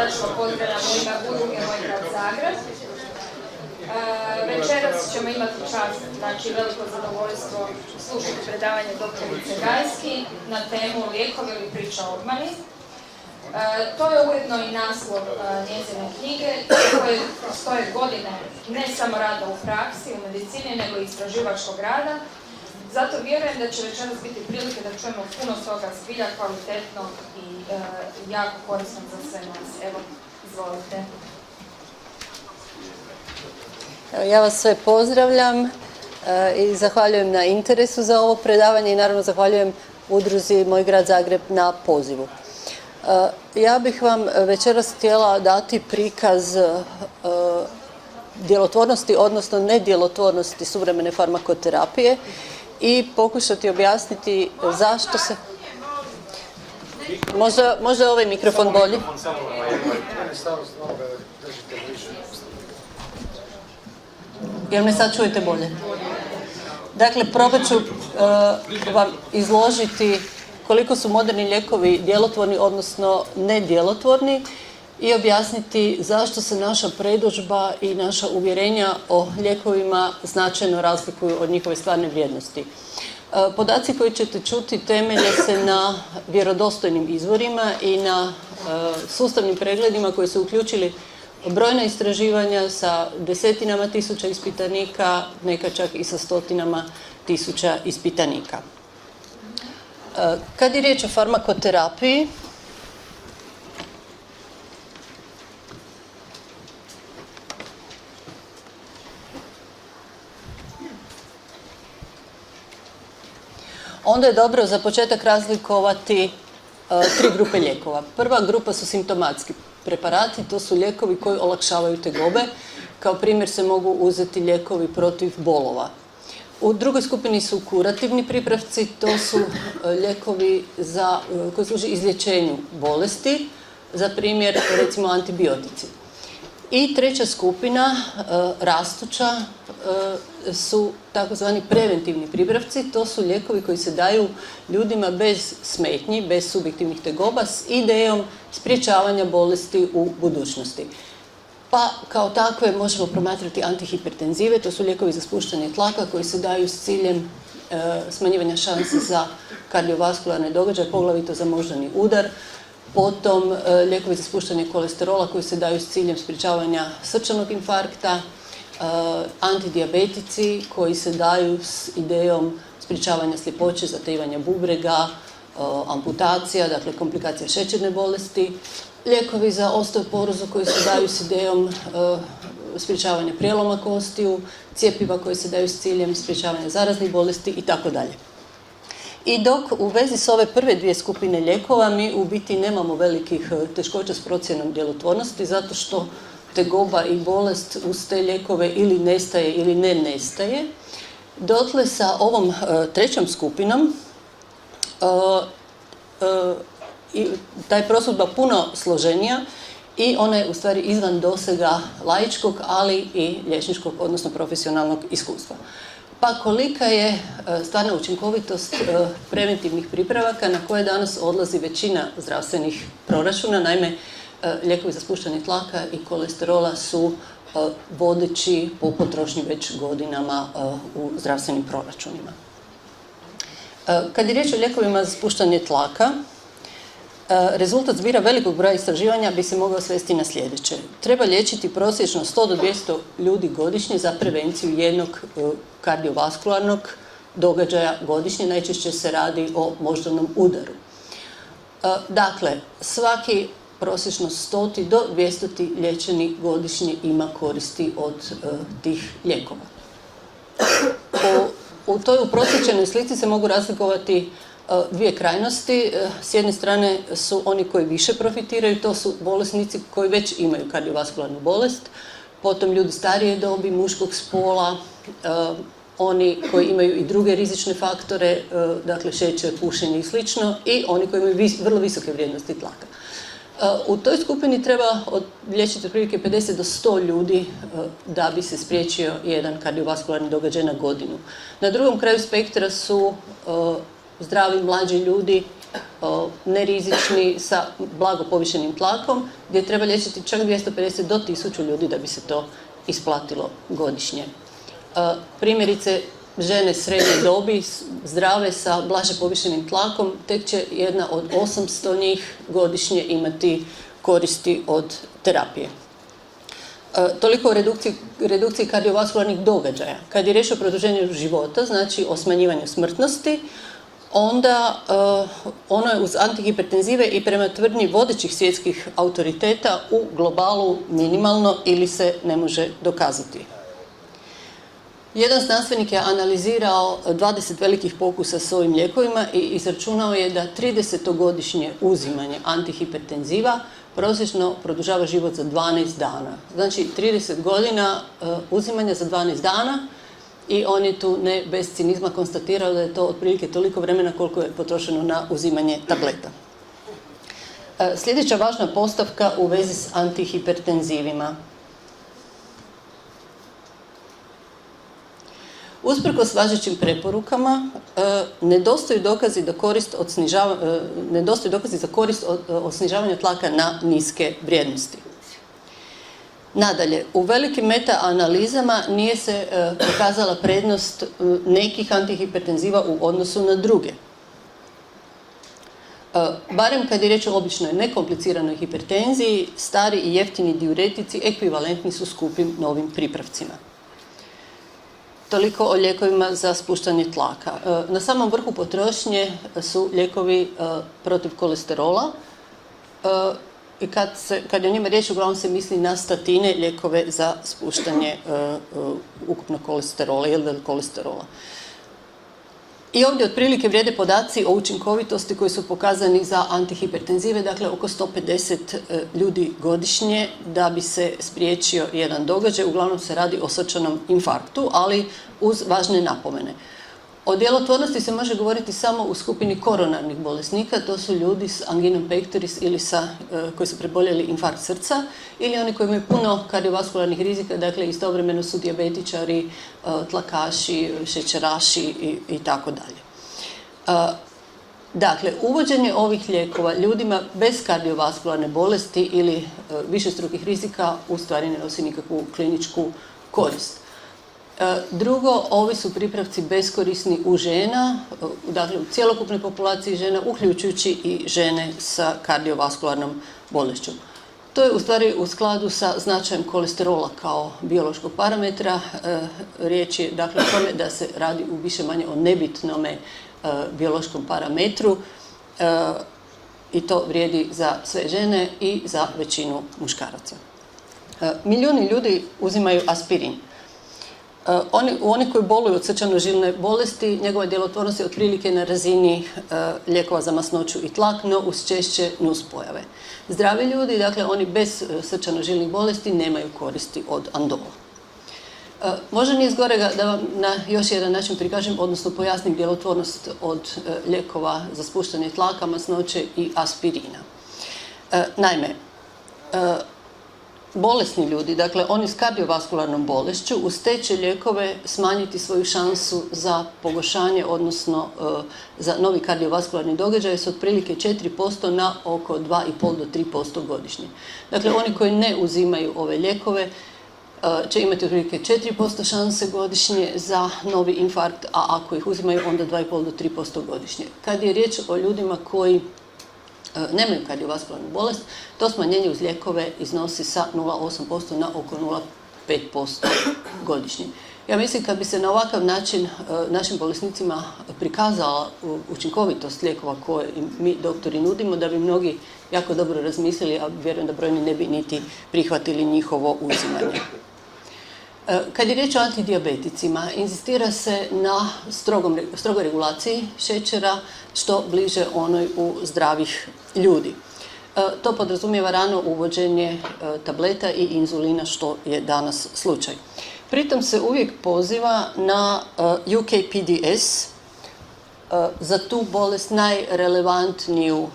srdačno pozdravljam u ime udruge Moj grad Zagreb. Večeras ćemo imati čast, znači veliko zadovoljstvo slušati predavanje doktorice Gajski na temu lijekovi ili priča o obmani. To je ujedno i naslov njezine knjige koje stoje godine ne samo rada u praksi, u medicini, nego i istraživačkog rada. Zato vjerujem da će večeras biti prilike da čujemo puno toga zbilja kvalitetno i jako korisno za sve nas. Evo, izvolite. Ja vas sve pozdravljam i zahvaljujem na interesu za ovo predavanje i naravno zahvaljujem udruzi Moj grad Zagreb na pozivu. Ja bih vam večeras htjela dati prikaz djelotvornosti, odnosno nedjelotvornosti suvremene farmakoterapije i pokušati objasniti zašto se... Možda ovaj mikrofon bolji? Jel me sad čujete bolje? Dakle, probat ću vam izložiti koliko su moderni lijekovi djelotvorni, odnosno nedjelotvorni i objasniti zašto se naša predodžba i naša uvjerenja o lijekovima značajno razlikuju od njihove stvarne vrijednosti. Podaci koji ćete čuti temelje se na vjerodostojnim izvorima i na sustavnim pregledima koji su uključili brojna istraživanja sa desetinama tisuća ispitanika, neka čak i sa stotinama tisuća ispitanika. Kad je riječ o farmakoterapiji, onda je dobro za početak razlikovati tri grupe lijekova. Prva grupa su simptomatski preparati, to su lijekovi koji olakšavaju tegobe. Kao primjer se mogu uzeti lijekovi protiv bolova. U drugoj skupini su kurativni pripravci, to su lijekovi koji služe izlječenju bolesti, za primjer recimo antibiotici. I treća skupina, rastuća, su takozvani preventivni pripravci, to su lijekovi koji se daju ljudima bez smetnji, bez subjektivnih tegoba s idejom sprječavanja bolesti u budućnosti. Pa kao takve možemo promatrati antihipertenzive, to su lijekovi za spuštanje tlaka koji se daju s ciljem smanjivanja šanse za kardiovaskularne događaje, poglavito za moždani udar. Potom lijekovi za spuštanje kolesterola koji se daju s ciljem sprječavanja srčanog infarkta, antidijabetici koji se daju s idejom sprječavanja sljepoće, zatajivanja bubrega, amputacija, dakle komplikacija šećerne bolesti, lijekovi za osteoporozu koji se daju s idejom sprječavanja prijeloma kostiju, cjepiva koji se daju s ciljem sprječavanja zaraznih bolesti itd. I dok u vezi s ove prve dvije skupine lijekova mi u biti nemamo velikih teškoća s procjenom djelotvornosti zato što tegoba i bolest uz te lijekove ili nestaje ili ne nestaje. Dotle sa ovom trećom skupinom ta je prosudba puno složenija i ona je u stvari izvan dosega laičkog, ali i liječničkog, odnosno profesionalnog iskustva. Pa kolika je stvarna učinkovitost preventivnih pripravaka na koje danas odlazi većina zdravstvenih proračuna? Naime, lijekovi za spuštanje tlaka i kolesterola su vodeći po potrošnji već godinama u zdravstvenim proračunima. Kad je riječ o lijekovima za spuštanje tlaka, rezultat zbira velikog broja istraživanja bi se mogao svesti na sljedeće. Treba liječiti prosječno 100 do 200 ljudi godišnje za prevenciju jednog kardiovaskularnog događaja godišnje. Najčešće se radi o moždanom udaru. Dakle, svaki prosječno 100 do 200 liječeni godišnje ima koristi od tih lijekova. U toj uprosječenoj slici se mogu razlikovati dvije krajnosti. S jedne strane su oni koji više profitiraju, to su bolesnici koji već imaju kardiovaskularnu bolest, potom ljudi starije dobi, muškog spola, oni koji imaju i druge rizične faktore, dakle šećer, pušenje i slično, i oni koji imaju vrlo visoke vrijednosti tlaka. U toj skupini treba liječiti otprilike 50 do 100 ljudi da bi se spriječio jedan kardiovaskularni događaj na godinu. Na drugom kraju spektra su zdravi mlađi ljudi nerizični, sa blago povišenim tlakom, gdje treba liječiti čak 250 do 1000 ljudi da bi se to isplatilo godišnje. Primjerice, žene srednje dobi, zdrave sa blaže povišenim tlakom, tek će jedna od 800 njih godišnje imati koristi od terapije. Toliko o redukciji kardiovaskularnih događaja. Kad je riječ o produženju života, znači o smanjivanju smrtnosti, onda ono je uz antihipertenzive i prema tvrdnji vodećih svjetskih autoriteta u globalu minimalno ili se ne može dokazati. Jedan znanstvenik je analizirao 20 velikih pokusa s ovim lijekovima i izračunao je da 30-godišnje uzimanje antihipertenziva prosječno produžava život za 12 dana. Znači 30 godina uzimanja za 12 dana i on je tu ne bez cinizma konstatirao da je to otprilike toliko vremena koliko je potrošeno na uzimanje tableta. Sljedeća važna postavka u vezi s antihipertenzivima. Usprkos važećim preporukama, nedostaju dokazi za korist od snižavanja tlaka na niske vrijednosti. Nadalje, u velikim meta-analizama nije se pokazala prednost nekih antihipertenziva u odnosu na druge. Barem kad je riječ o običnoj nekompliciranoj hipertenziji, stari i jeftini diuretici ekvivalentni su skupim novim pripravcima. Toliko o lijekovima za spuštanje tlaka. Na samom vrhu potrošnje su lijekovi protiv kolesterola i kad je o njima riječ, uglavnom se misli na statine, lijekove za spuštanje ukupnog kolesterola ili kolesterola. I ovdje otprilike vrijede podaci o učinkovitosti koji su pokazani za antihipertenzive, dakle oko 150 ljudi godišnje da bi se spriječio jedan događaj. Uglavnom se radi o srčanom infarktu, ali uz važne napomene. O djelotvornosti se može govoriti samo u skupini koronarnih bolesnika, to su ljudi s anginom pectoris ili koji su preboljeli infarkt srca, ili oni koji imaju puno kardiovaskularnih rizika, dakle istovremeno su dijabetičari, tlakaši, šećeraši i tako dalje. Dakle, uvođenje ovih lijekova ljudima bez kardiovaskularne bolesti ili višestrukih rizika u stvari ne nosi nikakvu kliničku korist. Drugo, ovi su pripravci beskorisni u žena, dakle u cjelokupnoj populaciji žena, uključujući i žene sa kardiovaskularnom bolešću. To je u stvari u skladu sa značajem kolesterola kao biološkog parametra. Riječ je dakle o tome da se radi u više manje o nebitnome biološkom parametru i to vrijedi za sve žene i za većinu muškaraca. Milijuni ljudi uzimaju aspirin. Oni koji boluju od srčano-žilne bolesti, njegova djelotvornost je otprilike na razini lijekova za masnoću i tlak, no uz češće nuspojave. Zdravi ljudi, dakle oni bez srčano-žilnih bolesti, nemaju koristi od andola. Možda nije zgorega da vam na još jedan način prikažem, odnosno pojasnim djelotvornost od lijekova za spuštanje tlaka, masnoće i aspirina. Naime, bolesni ljudi, dakle oni s kardiovaskularnom bolešću, uz te će lijekove smanjiti svoju šansu za pogoršanje, odnosno za novi kardiovaskularni događaj s otprilike 4% na oko 2,5 do 3% godišnje. Dakle, oni koji ne uzimaju ove lijekove će imati otprilike 4% šanse godišnje za novi infarkt, a ako ih uzimaju onda 2,5 do 3% godišnje. Kad je riječ o ljudima koji nemaju kardiovaskularnu bolest, to smanjenje uz lijekove iznosi sa 0,8% na oko 0,5% godišnje. Ja mislim kad bi se na ovakav način našim bolesnicima prikazala učinkovitost lijekova koje mi doktori nudimo, da bi mnogi jako dobro razmislili, a vjerujem da brojni ne bi niti prihvatili njihovo uzimanje. Kad je riječ o antidijabeticima, inzistira se na strogoj regulaciji šećera, što bliže onoj u zdravih ljudi. To podrazumijeva rano uvođenje tableta i inzulina, što je danas slučaj. Pritom se uvijek poziva na UKPDS, za tu bolest najrelevantniju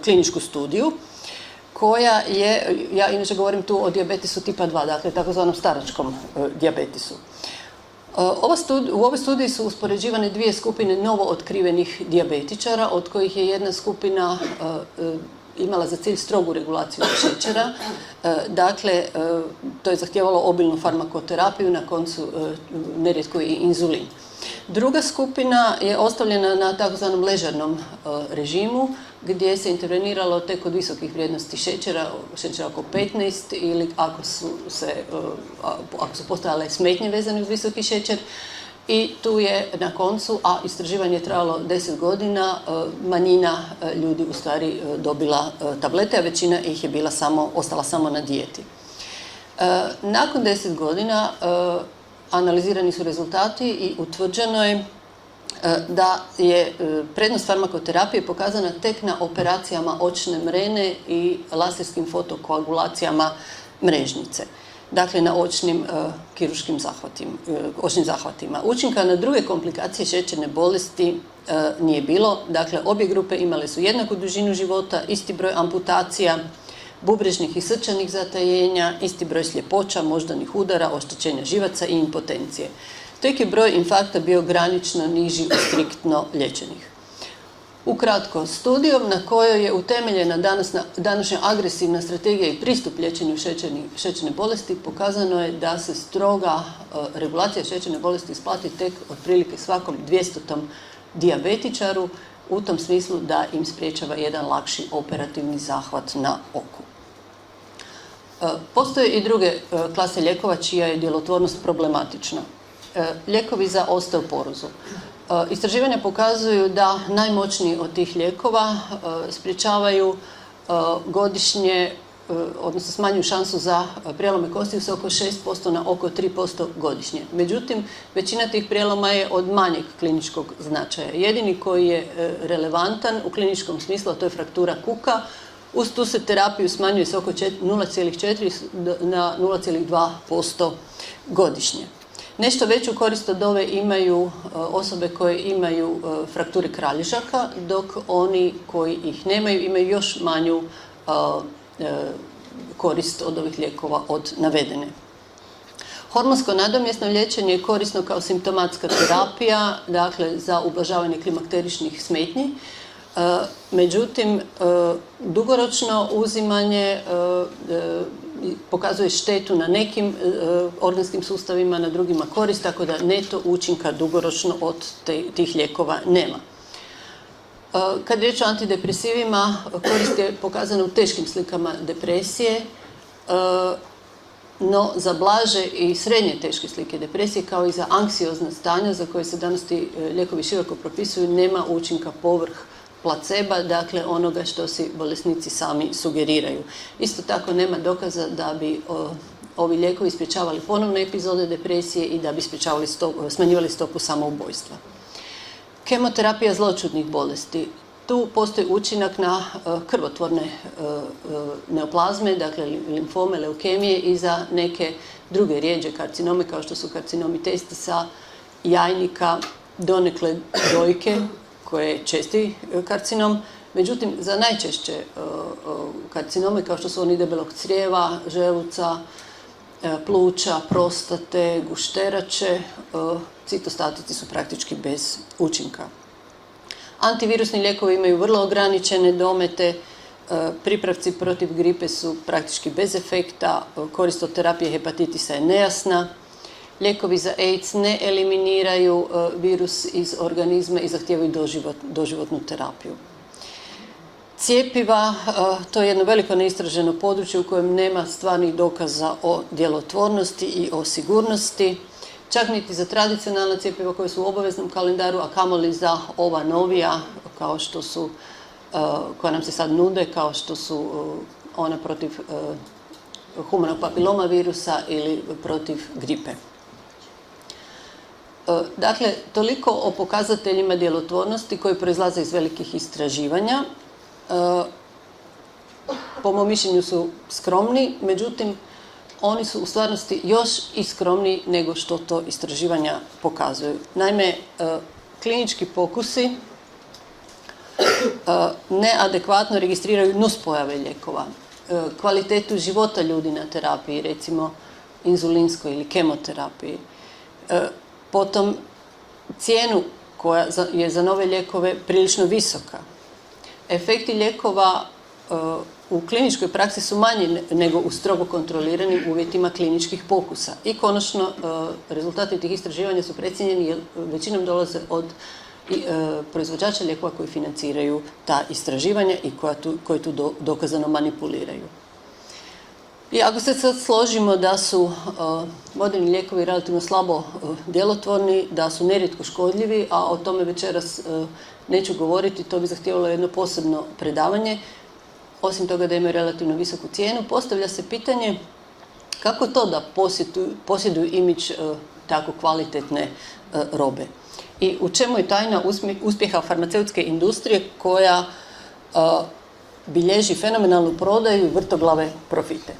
kliničku studiju, koja je, ja inače govorim tu o dijabetesu tipa 2, dakle takozvanom staračkom dijabetisu. U ovoj studiji su uspoređivane dvije skupine novo otkrivenih dijabetičara, od kojih je jedna skupina imala za cilj strogu regulaciju šećera. Dakle, to je zahtijevalo obilnu farmakoterapiju, na koncu nerijetko i inzulin. Druga skupina je ostavljena na takozvanom ležernom režimu, gdje se interveniralo tek od visokih vrijednosti šećera oko 15, ili ako su postojale smetnje vezane uz visoki šećer. I tu je na koncu, a istraživanje je trajalo 10 godina, manjina ljudi u stvari dobila tablete, a većina ih je ostala samo na dijeti. Nakon 10 godina analizirani su rezultati i utvrđeno je da je prednost farmakoterapije pokazana tek na operacijama očne mrene i laserskim fotokoagulacijama mrežnice. Dakle, na očnim kirurškim zahvatima. Učinka na druge komplikacije šećerne bolesti nije bilo. Dakle, obje grupe imale su jednaku dužinu života, isti broj amputacija, bubrežnih i srčanih zatajenja, isti broj sljepoća, moždanih udara, oštećenja živaca i impotencije. Tek je broj infarkta bio granično niži od striktno liječenih. Ukratko, studijom na kojoj je utemeljena današnja agresivna strategija i pristup liječenju šećerne bolesti, pokazano je da se stroga regulacija šećerne bolesti isplati tek otprilike svakom 200. dijabetičaru, u tom smislu da im sprječava jedan lakši operativni zahvat na oku. Postoje i druge klase lijekova čija je djelotvornost problematična. Lijekovi za osteoporozu. Istraživanja pokazuju da najmoćniji od tih lijekova sprječavaju godišnje, odnosno smanjuju šansu za prijelome kostiju sa oko 6% na oko 3% godišnje. Međutim, većina tih prijeloma je od manjeg kliničkog značaja. Jedini koji je relevantan u kliničkom smislu, a to je fraktura kuka, uz tu se terapiju smanjuje se oko 0,4 na 0,2% godišnje. Nešto veću korist od ove imaju osobe koje imaju frakture kralježaka, dok oni koji ih nemaju imaju još manju korist od ovih lijekova od navedene. Hormonsko nadomjesno liječenje je korisno kao simptomatska terapija, dakle za ublažavanje klimakteričnih smetnji. Međutim, dugoročno uzimanje pokazuje štetu na nekim organskim sustavima, na drugima korist, tako da neto učinka dugoročno od tih lijekova nema. Kad je riječ o antidepresivima, korist je pokazana u teškim slikama depresije, no za blaže i srednje teške slike depresije, kao i za anksiozna stanja za koje se danas ti lijekovi široko propisuju, nema učinka povrh placeba, dakle onoga što si bolesnici sami sugeriraju. Isto tako nema dokaza da bi ovi lijekovi sprječavali ponovne epizode depresije i da bi smanjivali stopu samoubojstva. Kemoterapija zloćudnih bolesti. Tu postoji učinak na krvotvorne neoplazme, dakle limfome, leukemije i za neke druge rijeđe karcinome kao što su karcinomi testisa, jajnika, donekle dojke, koje je česti karcinom. Međutim, za najčešće karcinome kao što su oni debelog crijeva, želuca, pluća, prostate, gušterače, citostatici su praktički bez učinka. Antivirusni lijekovi imaju vrlo ograničene domete, pripravci protiv gripe su praktički bez efekta, korist od terapije hepatitisa je nejasna, lijekovi za AIDS ne eliminiraju virus iz organizma i zahtijevaju doživotnu terapiju. Cijepiva, to je jedno veliko neistraženo područje u kojem nema stvarnih dokaza o djelotvornosti i o sigurnosti. Čak niti za tradicionalna cjepiva koja su u obaveznom kalendaru, a kamoli za ova novija, kao što su, koja nam se sad nude, kao što su ona protiv humanog papiloma virusa ili protiv gripe. Dakle, toliko o pokazateljima djelotvornosti koji proizlaze iz velikih istraživanja. Po mom mišljenju su skromni, međutim, oni su u stvarnosti još i skromniji nego što to istraživanja pokazuju. Naime, klinički pokusi neadekvatno registriraju nuspojave lijekova, kvalitetu života ljudi na terapiji, recimo inzulinskoj ili kemoterapiji. Potom cijenu koja je za nove lijekove prilično visoka. Efekti lijekova u kliničkoj praksi su manji nego u strogo kontroliranim uvjetima kliničkih pokusa. I konačno, rezultati tih istraživanja su precijenjeni jer većinom dolaze od proizvođača lijekova koji financiraju ta istraživanja i koji tu dokazano manipuliraju. I ako se sad složimo da su moderni lijekovi relativno slabo djelotvorni, da su nerijetko škodljivi, a o tome večeras neću govoriti, to bi zahtijevalo jedno posebno predavanje, osim toga da imaju relativno visoku cijenu, postavlja se pitanje kako to da posjeduju imidž tako kvalitetne robe. I u čemu je tajna uspjeha farmaceutske industrije koja bilježi fenomenalnu prodaju i vrtoglave profite?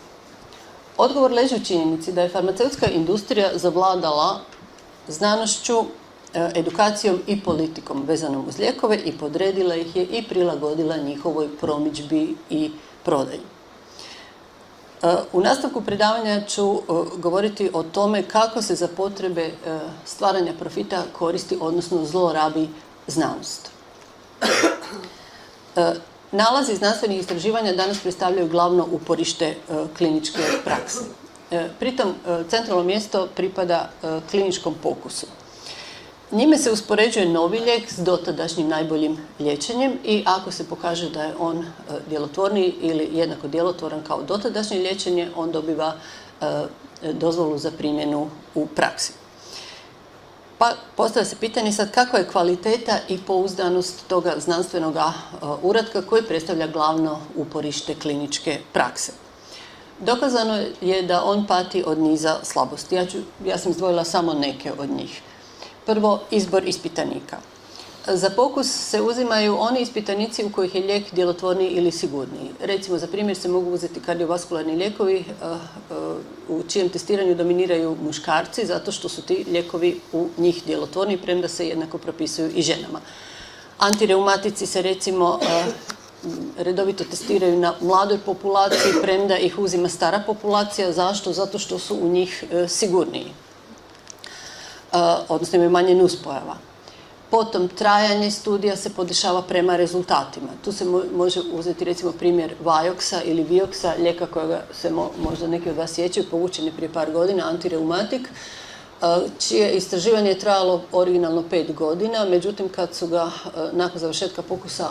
Odgovor leži u činjenici da je farmaceutska industrija zavladala znanošću, edukacijom i politikom vezanom uz lijekove i podredila ih je i prilagodila njihovoj promidžbi i prodaji. U nastavku predavanja ću govoriti o tome kako se za potrebe stvaranja profita koristi, odnosno zlorabi znanost. Nalazi znanstvenih istraživanja danas predstavljaju glavno uporište kliničke prakse. Pritom centralno mjesto pripada kliničkom pokusu. Njime se uspoređuje novi lijek s dotadašnjim najboljim liječenjem i ako se pokaže da je on djelotvorniji ili jednako djelotvoran kao dotadašnje liječenje, on dobiva dozvolu za primjenu u praksi. Pa postavlja se pitanje sad kakva je kvaliteta i pouzdanost toga znanstvenog uratka koji predstavlja glavno uporište kliničke prakse. Dokazano je da on pati od niza slabosti. Ja sam izdvojila samo neke od njih. Prvo, izbor ispitanika. Za pokus se uzimaju oni ispitanici u kojih je lijek djelotvorniji ili sigurniji. Recimo, za primjer se mogu uzeti kardiovaskularni lijekovi u čijem testiranju dominiraju muškarci zato što su ti lijekovi u njih djelotvorniji, premda se jednako propisuju i ženama. Antireumatici se recimo redovito testiraju na mladoj populaciji, premda ih uzima stara populacija. Zašto? Zato što su u njih sigurniji. Odnosno imaju manje nuspojava. Potom, trajanje studija se podešava prema rezultatima. Tu se može uzeti recimo primjer Vioxa ili Vioxa, lijeka kojega se možda neki od vas sjećaju, povučen je prije par godina, antireumatik, čije istraživanje je trajalo originalno 5 godina, međutim kad su ga nakon završetka pokusa,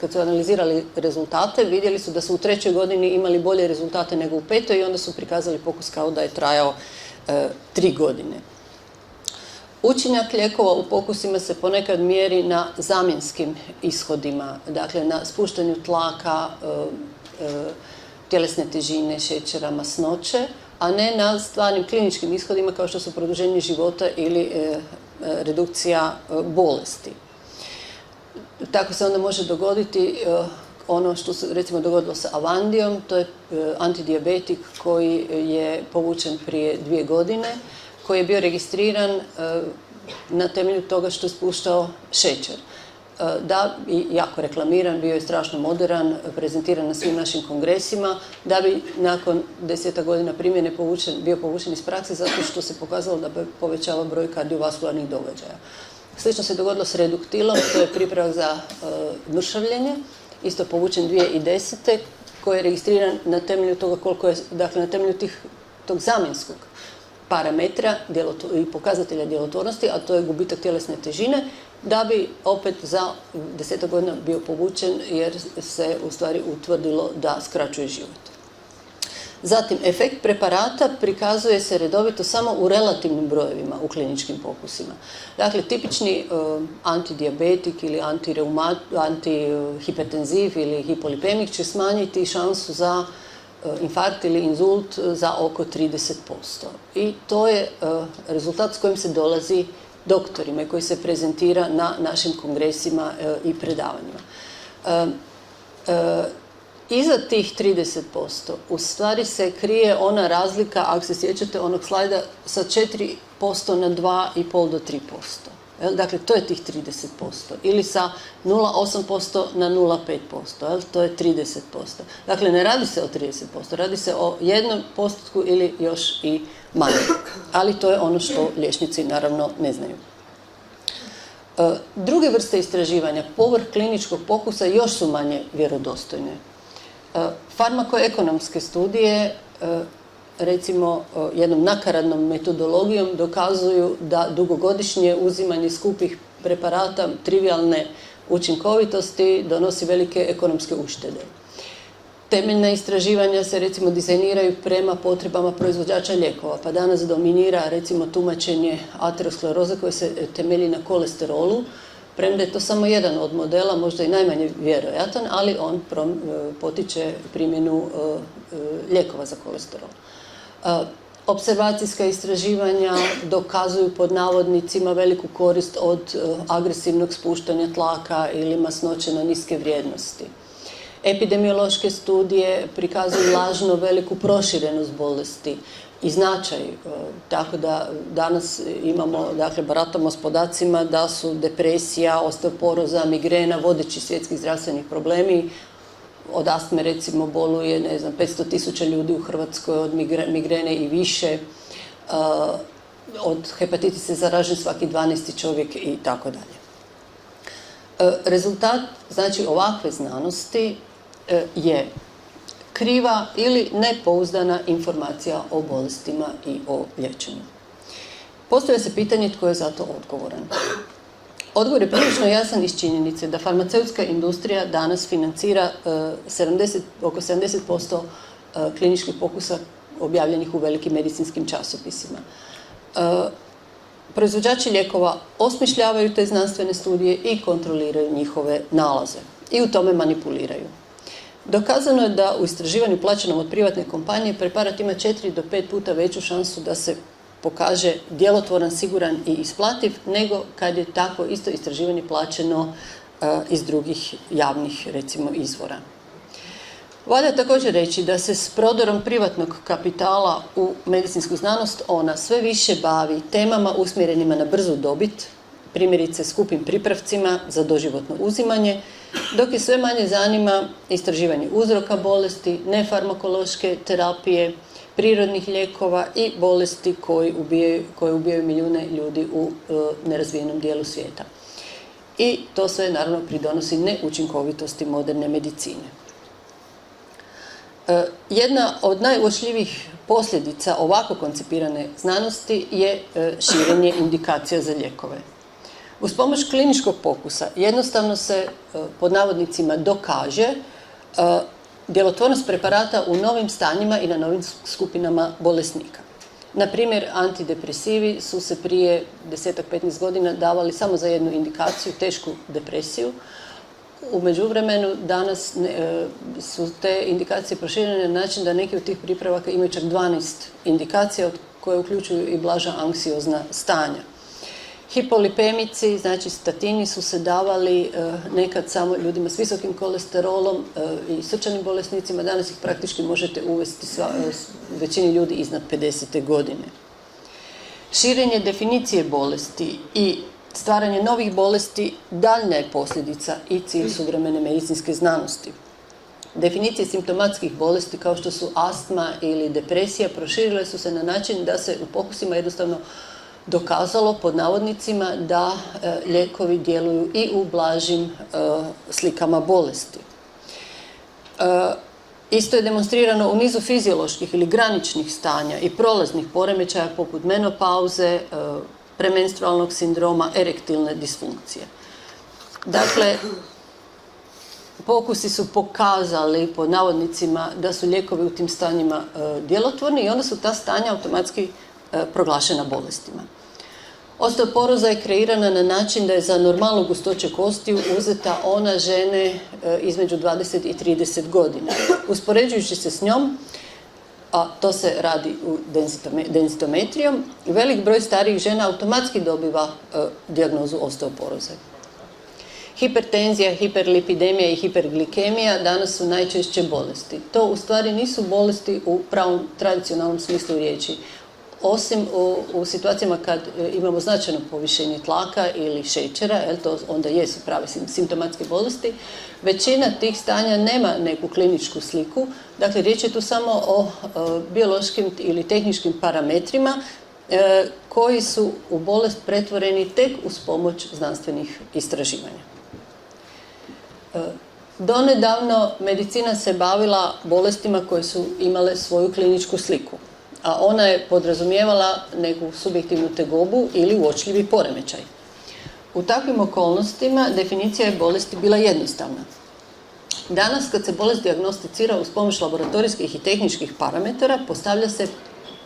kad su analizirali rezultate, vidjeli su da su u 3. godini imali bolje rezultate nego u 5. i onda su prikazali pokus kao da je trajao 3 godine. Učinak lijekova u pokusima se ponekad mjeri na zamjenskim ishodima, dakle na spuštanju tlaka, tjelesne težine, šećera, masnoće, a ne na stvarnim kliničkim ishodima kao što su produženje života ili redukcija bolesti. Tako se onda može dogoditi ono što se recimo dogodilo sa Avandijom, to je antidiabetik koji je povučen prije 2 godine, koji je bio registriran na temelju toga što je spuštao šećer. Da, i jako reklamiran, bio je strašno moderan, prezentiran na svim našim kongresima, da bi nakon 10 godina primjene bio povučen iz prakse zato što se pokazalo da povećava broj kardiovaskularnih događaja. Slično se dogodilo s reduktilom, to je pripravak za mršavljenje, isto povučen 2010. koji je registriran na temelju toga koliko je, dakle na temelju tog zamjenskog parametra i pokazatelja djelotvornosti, a to je gubitak tjelesne težine, da bi opet za 10 godina bio povučen jer se u stvari utvrdilo da skraćuje život. Zatim, efekt preparata prikazuje se redovito samo u relativnim brojevima u kliničkim pokusima. Dakle, tipični antidiabetik ili antihipertenziv ili hipolipemik će smanjiti šansu za infarkt ili inzult za oko 30%. I to je rezultat s kojim se dolazi doktorima i koji se prezentira na našim kongresima i predavanjima. Iza tih 30% u stvari se krije ona razlika, ako se sjećate onog slajda, sa 4% na 2,5 do 3%. Dakle, to je tih 30%. Ili sa 0,8% na 0,5%. To je 30%. Dakle, ne radi se o 30%, radi se o 1% ili još i manje. Ali to je ono što liječnici naravno ne znaju. Druge vrste istraživanja, povrh kliničkog pokusa, još su manje vjerodostojne. Farmakoekonomske studije, recimo jednom nakaradnom metodologijom, dokazuju da dugogodišnje uzimanje skupih preparata trivialne učinkovitosti donosi velike ekonomske uštede. Temeljna istraživanja se recimo dizajniraju prema potrebama proizvođača lijekova, pa danas dominira recimo tumačenje ateroskleroze koje se temelji na kolesterolu, premda je to samo jedan od modela, možda i najmanje vjerojatan, ali on potiče primjenu lijekova za kolesterol. Observacijska istraživanja dokazuju pod navodnicima veliku korist od agresivnog spuštanja tlaka ili masnoće na niske vrijednosti. Epidemiološke studije prikazuju lažno veliku proširenost bolesti i značaj, tako da danas imamo, dakle, baratamo s podacima da su depresija, osteoporoza, migrena, vodeći svjetski zdravstveni problemi. Od astme, recimo, boluje, 500.000 ljudi u Hrvatskoj, od migrene i više, od hepatitisa zaražen svaki 12. čovjek i tako dalje. Rezultat, znači, ovakve znanosti je kriva ili nepouzdana informacija o bolestima i o liječenju. Postavlja se pitanje tko je za to odgovoran. Odgovor je prilično jasan iz činjenice da farmaceutska industrija danas financira oko 70% kliničkih pokusa objavljenih u velikim medicinskim časopisima. Proizvođači lijekova osmišljavaju te znanstvene studije i kontroliraju njihove nalaze. I u tome manipuliraju. Dokazano je da u istraživanju plaćenom od privatne kompanije preparat ima 4 do 5 puta veću šansu da se pokaže djelotvoran, siguran i isplativ, nego kad je tako isto istraživanje plaćeno iz drugih javnih, recimo, izvora. Valja također reći da se s prodorom privatnog kapitala u medicinsku znanost ona sve više bavi temama usmjerenima na brzu dobit, primjerice skupim pripravcima za doživotno uzimanje, dok je sve manje zanima istraživanje uzroka bolesti, nefarmakološke terapije, prirodnih lijekova i bolesti koje ubijaju milijune ljudi u nerazvijenom dijelu svijeta. I to sve naravno pridonosi neučinkovitosti moderne medicine. Jedna od najuočljivijih posljedica ovako koncipirane znanosti je širenje indikacija za lijekove. Uz pomoć kliničkog pokusa jednostavno se, pod navodnicima, dokaže djelotvornost preparata u novim stanjima i na novim skupinama bolesnika. Na primjer, antidepresivi su se prije 10-15 godina davali samo za jednu indikaciju, tešku depresiju. U međuvremenu danas su te indikacije proširene na način da neki od tih pripravaka imaju čak 12 indikacija, od koje uključuju i blaža anksiozna stanja. Hipolipemici, znači statini, su se davali nekad samo ljudima s visokim kolesterolom i srčanim bolesnicima, danas ih praktički možete uvesti većini ljudi iznad 50. godine. Širenje definicije bolesti i stvaranje novih bolesti daljnja je posljedica i cilj suvremene medicinske znanosti. Definicije simptomatskih bolesti kao što su astma ili depresija proširile su se na način da se u pokusima jednostavno dokazalo, pod navodnicima, da lijekovi djeluju i u blažim slikama bolesti. Isto je demonstrirano u nizu fizioloških ili graničnih stanja i prolaznih poremećaja poput menopauze, premenstrualnog sindroma, erektilne disfunkcije. Dakle, pokusi su pokazali, pod navodnicima, da su lijekovi u tim stanjima djelotvorni i onda su ta stanja automatski proglašena bolestima. Osteoporoza je kreirana na način da je za normalnu gustoću kostiju uzeta ona žene između 20 i 30 godina. Uspoređujući se s njom, a to se radi u densitometrijom, velik broj starijih žena automatski dobiva dijagnozu osteoporoze. Hipertenzija, hiperlipidemija i hiperglikemija danas su najčešće bolesti. To u stvari nisu bolesti u pravom tradicionalnom smislu riječi. osim u situacijama kad imamo značajno povišenje tlaka ili šećera, to onda jesu prave simptomatske bolesti, većina tih stanja nema neku kliničku sliku. Dakle, riječ je tu samo o biološkim ili tehničkim parametrima koji su u bolest pretvoreni tek uz pomoć znanstvenih istraživanja. Donedavno medicina se bavila bolestima koje su imale svoju kliničku sliku, a ona je podrazumijevala neku subjektivnu tegobu ili uočljivi poremećaj. U takvim okolnostima definicija je bolesti bila jednostavna. Danas, kad se bolest dijagnosticira uz pomoć laboratorijskih i tehničkih parametara, postavlja se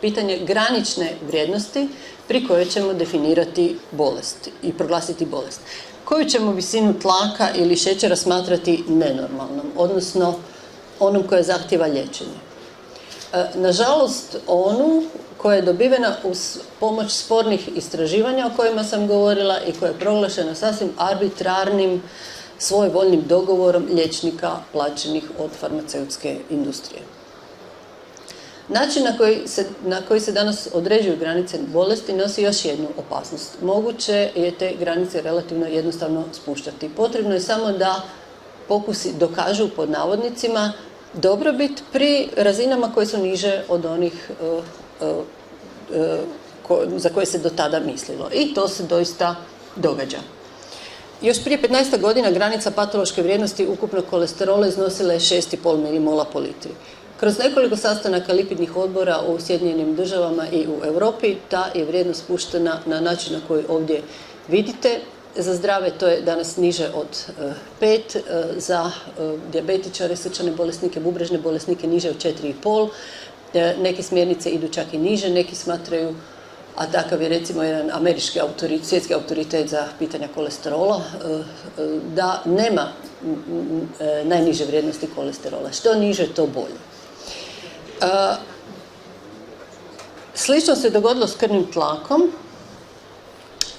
pitanje granične vrijednosti pri kojoj ćemo definirati bolest i proglasiti bolest. Koju ćemo visinu tlaka ili šećera smatrati nenormalnom, odnosno onom koja zahtjeva liječenje. Nažalost, onu koja je dobivena uz pomoć spornih istraživanja o kojima sam govorila i koja je proglašena sasvim arbitrarnim, svojevoljnim dogovorom liječnika plaćenih od farmaceutske industrije. Način na koji se danas određuju granice bolesti nosi još jednu opasnost. Moguće je te granice relativno jednostavno spuštati. Potrebno je samo da pokusi dokažu pod navodnicima dobrobit pri razinama koje su niže od onih za koje se do tada mislilo. I to se doista događa. Još prije 15 godina granica patološke vrijednosti ukupnog kolesterola iznosila je 6,5 milimola po litri. Kroz nekoliko sastanaka lipidnih odbora u Sjedinjenim državama i u Europi ta je vrijednost spuštena na način na koji ovdje vidite. Za zdrave to je danas niže od 5, za dijabetičare, srčane bolesnike, bubrežne bolesnike niže od 4,5. Neke smjernice idu čak i niže, neki smatraju, a takav je recimo jedan američki svjetski autoritet za pitanja kolesterola, da nema najniže vrijednosti kolesterola. Što niže, to bolje. Slično se dogodilo s krvnim tlakom.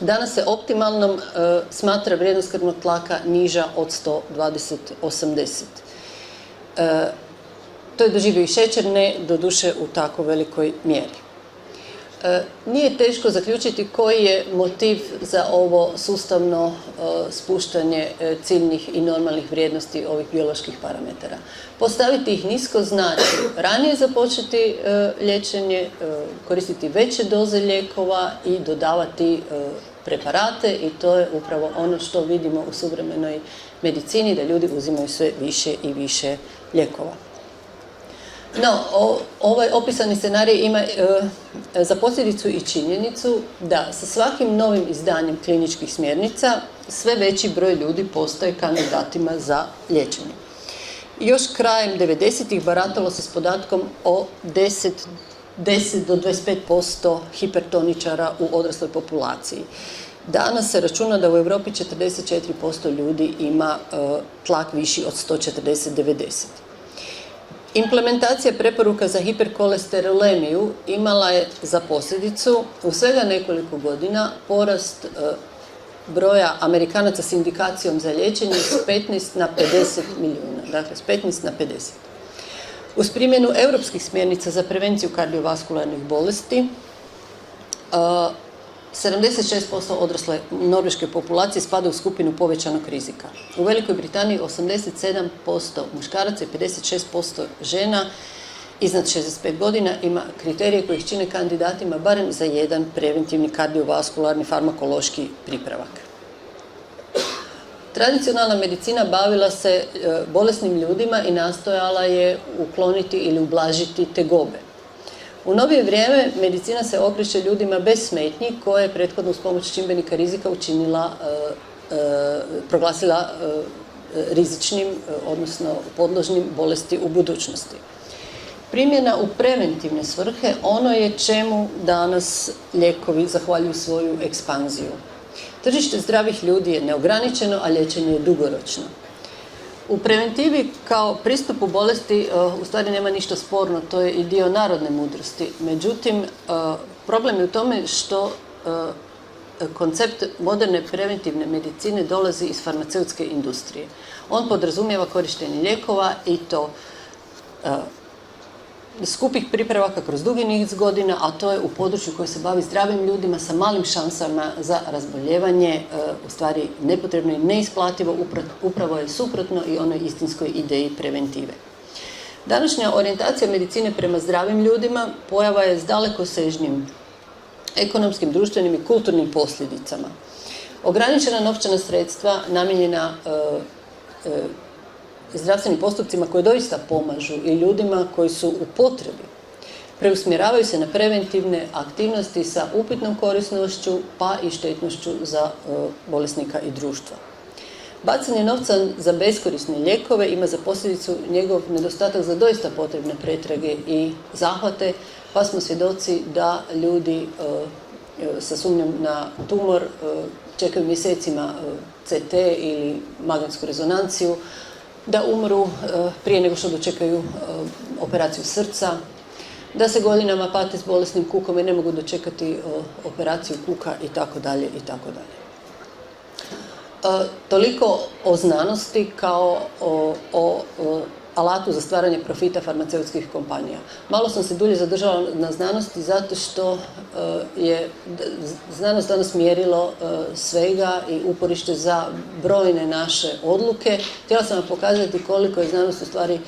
Danas se optimalnom smatra vrijednost krvnog tlaka niža od 120/80. To je doživio i šećer, ne doduše u tako velikoj mjeri. Nije teško zaključiti koji je motiv za ovo sustavno spuštanje ciljnih i normalnih vrijednosti ovih bioloških parametara. Postaviti ih nisko znači ranije započeti liječenje, koristiti veće doze lijekova i dodavati preparate, i to je upravo ono što vidimo u suvremenoj medicini, da ljudi uzimaju sve više i više lijekova. No, ovaj opisani scenarij ima za posljedicu i činjenicu da sa svakim novim izdanjem kliničkih smjernica sve veći broj ljudi postaje kandidatima za liječenje. Još krajem 90-ih baratalo se s podatkom o 10 do 25% hipertoničara u odrasloj populaciji. Danas se računa da u Europi 44% ljudi ima tlak viši od 140/90. Implementacija preporuka za hiperkolesterolemiju imala je za posljedicu u svega nekoliko godina porast broja Amerikanaca s indikacijom za liječenje s 15 na 50 milijuna. Dakle, s 15 na 50. Uz primjenu europskih smjernica za prevenciju kardiovaskularnih bolesti, 76% odrasle norveške populacije spada u skupinu povećanog rizika. U Velikoj Britaniji 87% muškaraca i 56% žena iznad 65 godina ima kriterije koji ih čine kandidatima barem za jedan preventivni kardiovaskularni farmakološki pripravak. Tradicionalna medicina bavila se bolesnim ljudima i nastojala je ukloniti ili ublažiti tegobe. U novije vrijeme medicina se okreće ljudima bez smetnji koje je prethodno uz pomoć čimbenika rizika proglasila rizičnim, odnosno podložnim bolesti u budućnosti. Primjena u preventivne svrhe ono je čemu danas lijekovi zahvaljuju svoju ekspanziju. Tržište zdravih ljudi je neograničeno, a liječenje je dugoročno. U preventivi kao pristupu bolesti u stvari nema ništa sporno, to je i dio narodne mudrosti. Međutim, problem je u tome što koncept moderne preventivne medicine dolazi iz farmaceutske industrije. On podrazumijeva korištenje lijekova i to skupih pripravaka kroz dugi niz godina, a to je u području koje se bavi zdravim ljudima sa malim šansama za razboljevanje, u stvari nepotrebno i neisplativo, upravo je suprotno i onoj istinskoj ideji preventive. Današnja orijentacija medicine prema zdravim ljudima pojava je s dalekosežnim ekonomskim, društvenim i kulturnim posljedicama. Ograničena novčana sredstva namijenjena zdravstvenim postupcima koje doista pomažu i ljudima koji su u potrebi preusmjeravaju se na preventivne aktivnosti sa upitnom korisnošću pa i štetnošću za bolesnika i društvo. Bacanje novca za beskorisne lijekove ima za posljedicu njegov nedostatak za doista potrebne pretrage i zahvate, pa smo svjedoci da ljudi sa sumnjom na tumor čekaju mjesecima CT ili magnetsku rezonanciju, da umru prije nego što dočekaju operaciju srca, da se godinama pate s bolesnim kukom i ne mogu dočekati operaciju kuka itd. itd. Toliko o znanosti kao o alatu za stvaranje profita farmaceutskih kompanija. Malo sam se dulje zadržala na znanosti zato što je znanost danas mjerilo svega i uporište za brojne naše odluke. Htjela sam vam pokazati koliko je znanost u stvari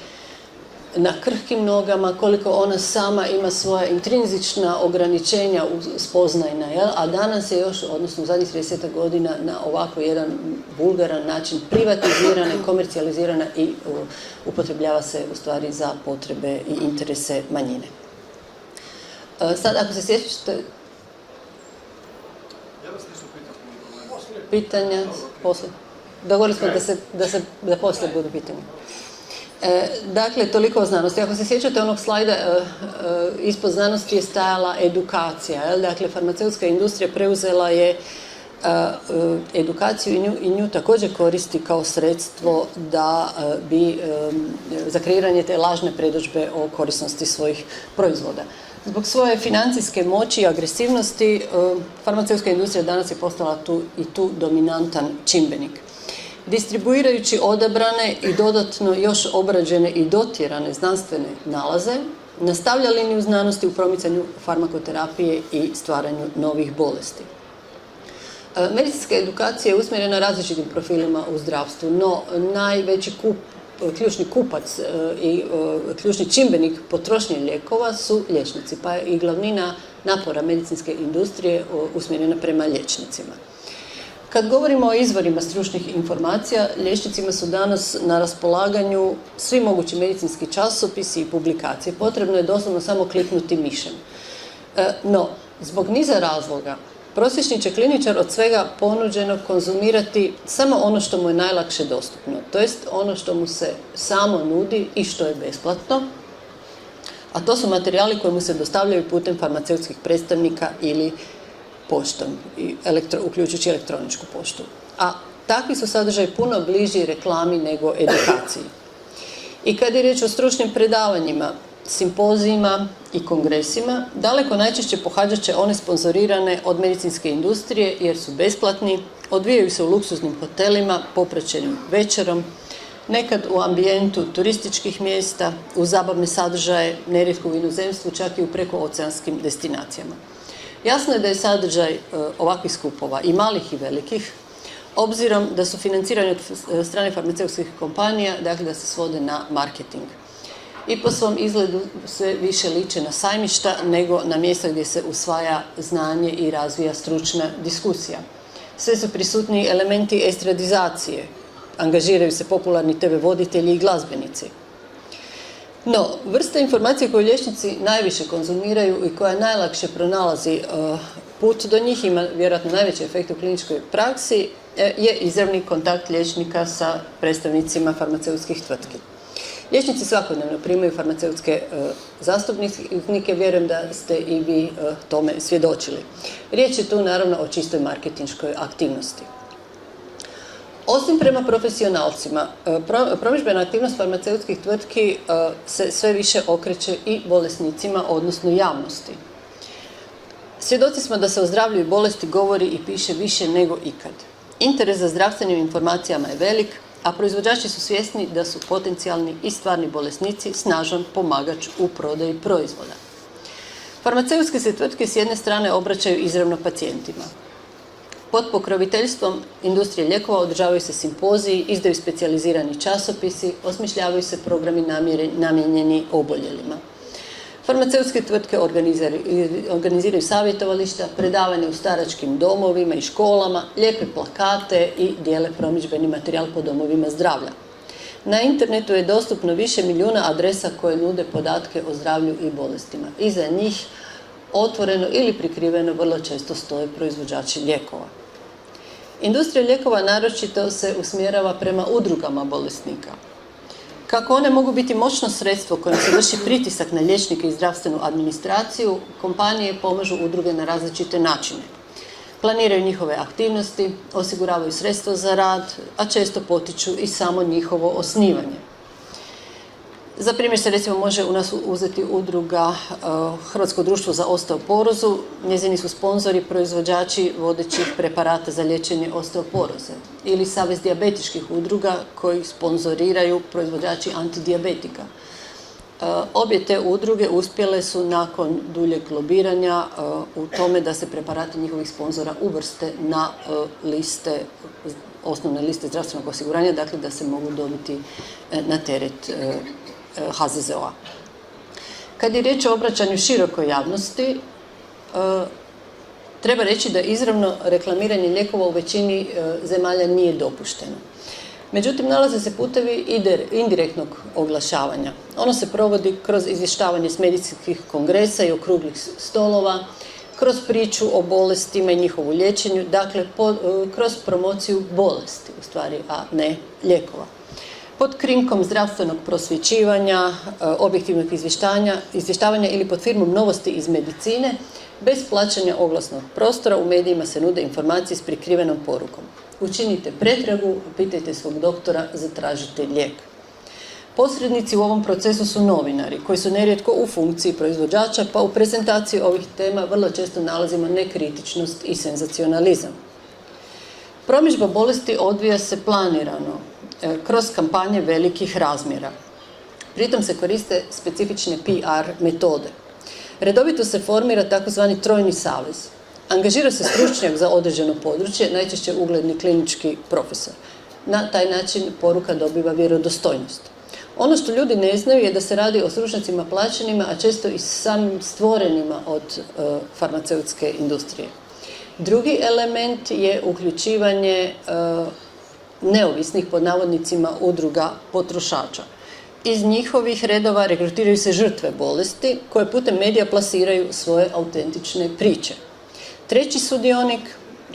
na krhkim nogama, koliko ona sama ima svoja intrinzična ograničenja spoznajna, a danas je još, odnosno u zadnjih 30 godina, na ovako jedan vulgaran način privatizirana i komercijalizirana i upotrebljava se u stvari za potrebe i interese manjine. Sad, ako se sjećate... Ja vas nisu pitao. Pitanja, poslije. Dogovorili smo da poslije budu pitanja. Dakle, toliko o znanosti. Ako se sjećate onog slajda, ispod znanosti je stajala edukacija. Dakle, farmaceutska industrija preuzela je edukaciju i nju također koristi kao sredstvo da bi za kreiranje te lažne predodžbe o korisnosti svojih proizvoda. Zbog svoje financijske moći i agresivnosti, farmaceutska industrija danas je postala tu dominantan čimbenik. Distribuirajući odabrane i dodatno još obrađene i dotjerane znanstvene nalaze, nastavlja liniju znanosti u promicanju farmakoterapije i stvaranju novih bolesti. Medicinska edukacija je usmjerena različitim profilima u zdravstvu, no najveći ključni kupac i ključni čimbenik potrošnje lijekova su liječnici, pa je i glavnina napora medicinske industrije usmjerena prema liječnicima. Kad govorimo o izvorima stručnih informacija, liječnicima su danas na raspolaganju svi mogući medicinski časopisi i publikacije. Potrebno je doslovno samo kliknuti mišem. No, zbog niza razloga, prosječni će kliničar od svega ponuđenog konzumirati samo ono što mu je najlakše dostupno, to jest ono što mu se samo nudi i što je besplatno, a to su materijali koji mu se dostavljaju putem farmaceutskih predstavnika ili poštom, uključujući elektroničku poštu. A takvi su sadržaji puno bliži reklami nego edukaciji. I kad je riječ o stručnim predavanjima, simpozijima i kongresima, daleko najčešće pohađat će one sponzorirane od medicinske industrije jer su besplatni, odvijaju se u luksuznim hotelima, popraćenim večerom, nekad u ambijentu turističkih mjesta, u zabavne sadržaje, nerijetko u inozemstvu, čak i u prekooceanskim destinacijama. Jasno je da je sadržaj ovakvih skupova i malih i velikih, obzirom da su financirani od strane farmaceutskih kompanija, dakle da se svode na marketing. I po svom izgledu sve više liče na sajmišta nego na mjesta gdje se usvaja znanje i razvija stručna diskusija. Sve su prisutni elementi estradizacije, angažiraju se popularni TV voditelji i glazbenici. No, vrsta informacije koju liječnici najviše konzumiraju i koja najlakše pronalazi put do njih, ima vjerojatno najveći efekt u kliničkoj praksi, je izravni kontakt liječnika sa predstavnicima farmaceutskih tvrtki. Liječnici svakodnevno primaju farmaceutske zastupnike, vjerujem da ste i vi tome svjedočili. Riječ je tu naravno o čistoj marketinškoj aktivnosti. Osim prema profesionalcima, promidžbena aktivnost farmaceutskih tvrtki se sve više okreće i bolesnicima, odnosno javnosti. Svjedoci smo da se o zdravlju i bolesti govori i piše više nego ikad. Interes za zdravstvenim informacijama je velik, a proizvođači su svjesni da su potencijalni i stvarni bolesnici snažan pomagač u prodaji proizvoda. Farmaceutske se tvrtke s jedne strane obraćaju izravno pacijentima. Pod pokroviteljstvom industrije lijekova održavaju se simpoziji, izdaju specijalizirani časopisi, osmišljavaju se programi namijenjeni oboljelima. Farmaceutske tvrtke organiziraju savjetovališta, predavanja u staračkim domovima i školama, lijepe plakate i dijele promidžbeni materijal po domovima zdravlja. Na internetu je dostupno više milijuna adresa koje nude podatke o zdravlju i bolestima. Iza njih otvoreno ili prikriveno vrlo često stoje proizvođači lijekova. Industrija lijekova naročito se usmjerava prema udrugama bolesnika. Kako one mogu biti moćno sredstvo kojim se vrši pritisak na liječnike i zdravstvenu administraciju, kompanije pomažu udruge na različite načine. Planiraju njihove aktivnosti, osiguravaju sredstva za rad, a često potiču i samo njihovo osnivanje. Za primjer se recimo može u nas uzeti udruga Hrvatsko društvo za osteoporozu. Njezini su sponzori proizvođači vodećih preparata za liječenje osteoporoze. Ili Savez dijabetičkih udruga koji sponzoriraju proizvođači antidijabetika. Obje te udruge uspjele su nakon duljeg lobiranja u tome da se preparati njihovih sponzora uvrste na osnovne liste zdravstvenog osiguranja, dakle da se mogu dobiti na teret HZZO-a. Kad je riječ o obraćanju širokoj javnosti, treba reći da izravno reklamiranje lijekova u većini zemalja nije dopušteno. Međutim, nalaze se putevi indirektnog oglašavanja. Ono se provodi kroz izvještavanje s medicinskih kongresa i okruglih stolova, kroz priču o bolestima i njihovu liječenju, dakle kroz promociju bolesti, u stvari, a ne lijekova. Pod krinkom zdravstvenog prosvjećivanja, objektivnog izvještavanja ili pod firmom novosti iz medicine, bez plaćanja oglasnog prostora u medijima se nude informacije s prikrivenom porukom. Učinite pretragu, pitajte svog doktora, zatražite lijek. Posrednici u ovom procesu su novinari, koji su nerijetko u funkciji proizvođača, pa u prezentaciji ovih tema vrlo često nalazimo nekritičnost i senzacionalizam. Promidžba bolesti odvija se planirano, kroz kampanje velikih razmjera. Pritom se koriste specifične PR metode. Redovito se formira takozvani trojni savez. Angažira se stručnjak za određeno područje, najčešće ugledni klinički profesor. Na taj način poruka dobiva vjerodostojnost. Ono što ljudi ne znaju je da se radi o stručnjacima plaćenima, a često i samim stvorenima od farmaceutske industrije. Drugi element je uključivanje neovisnih, pod navodnicima, udruga potrošača. Iz njihovih redova regrutiraju se žrtve bolesti koje putem medija plasiraju svoje autentične priče. Treći sudionik,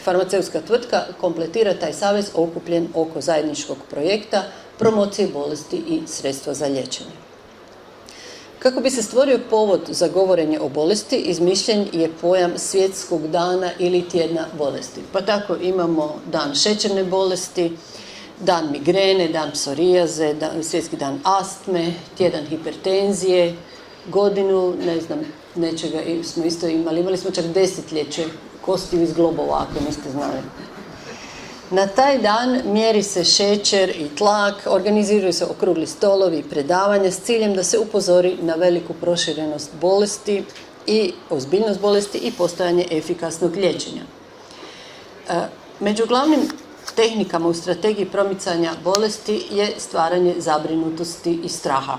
farmaceutska tvrtka, kompletira taj savez okupljen oko zajedničkog projekta, promocije bolesti i sredstva za liječenje. Kako bi se stvorio povod za govorenje o bolesti, izmišljen je pojam svjetskog dana ili tjedna bolesti. Pa tako imamo dan šećerne bolesti, dan migrene, dan psorijaze, svjetski dan astme, tjedan hipertenzije, godinu, nečega smo isto imali smo čak desetljeće kosti iz globova, ako niste znali. Na taj dan mjeri se šećer i tlak, organiziraju se okrugli stolovi i predavanja s ciljem da se upozori na veliku proširenost bolesti i ozbiljnost bolesti i postojanje efikasnog liječenja. Među glavnim tehnikama u strategiji promicanja bolesti je stvaranje zabrinutosti i straha.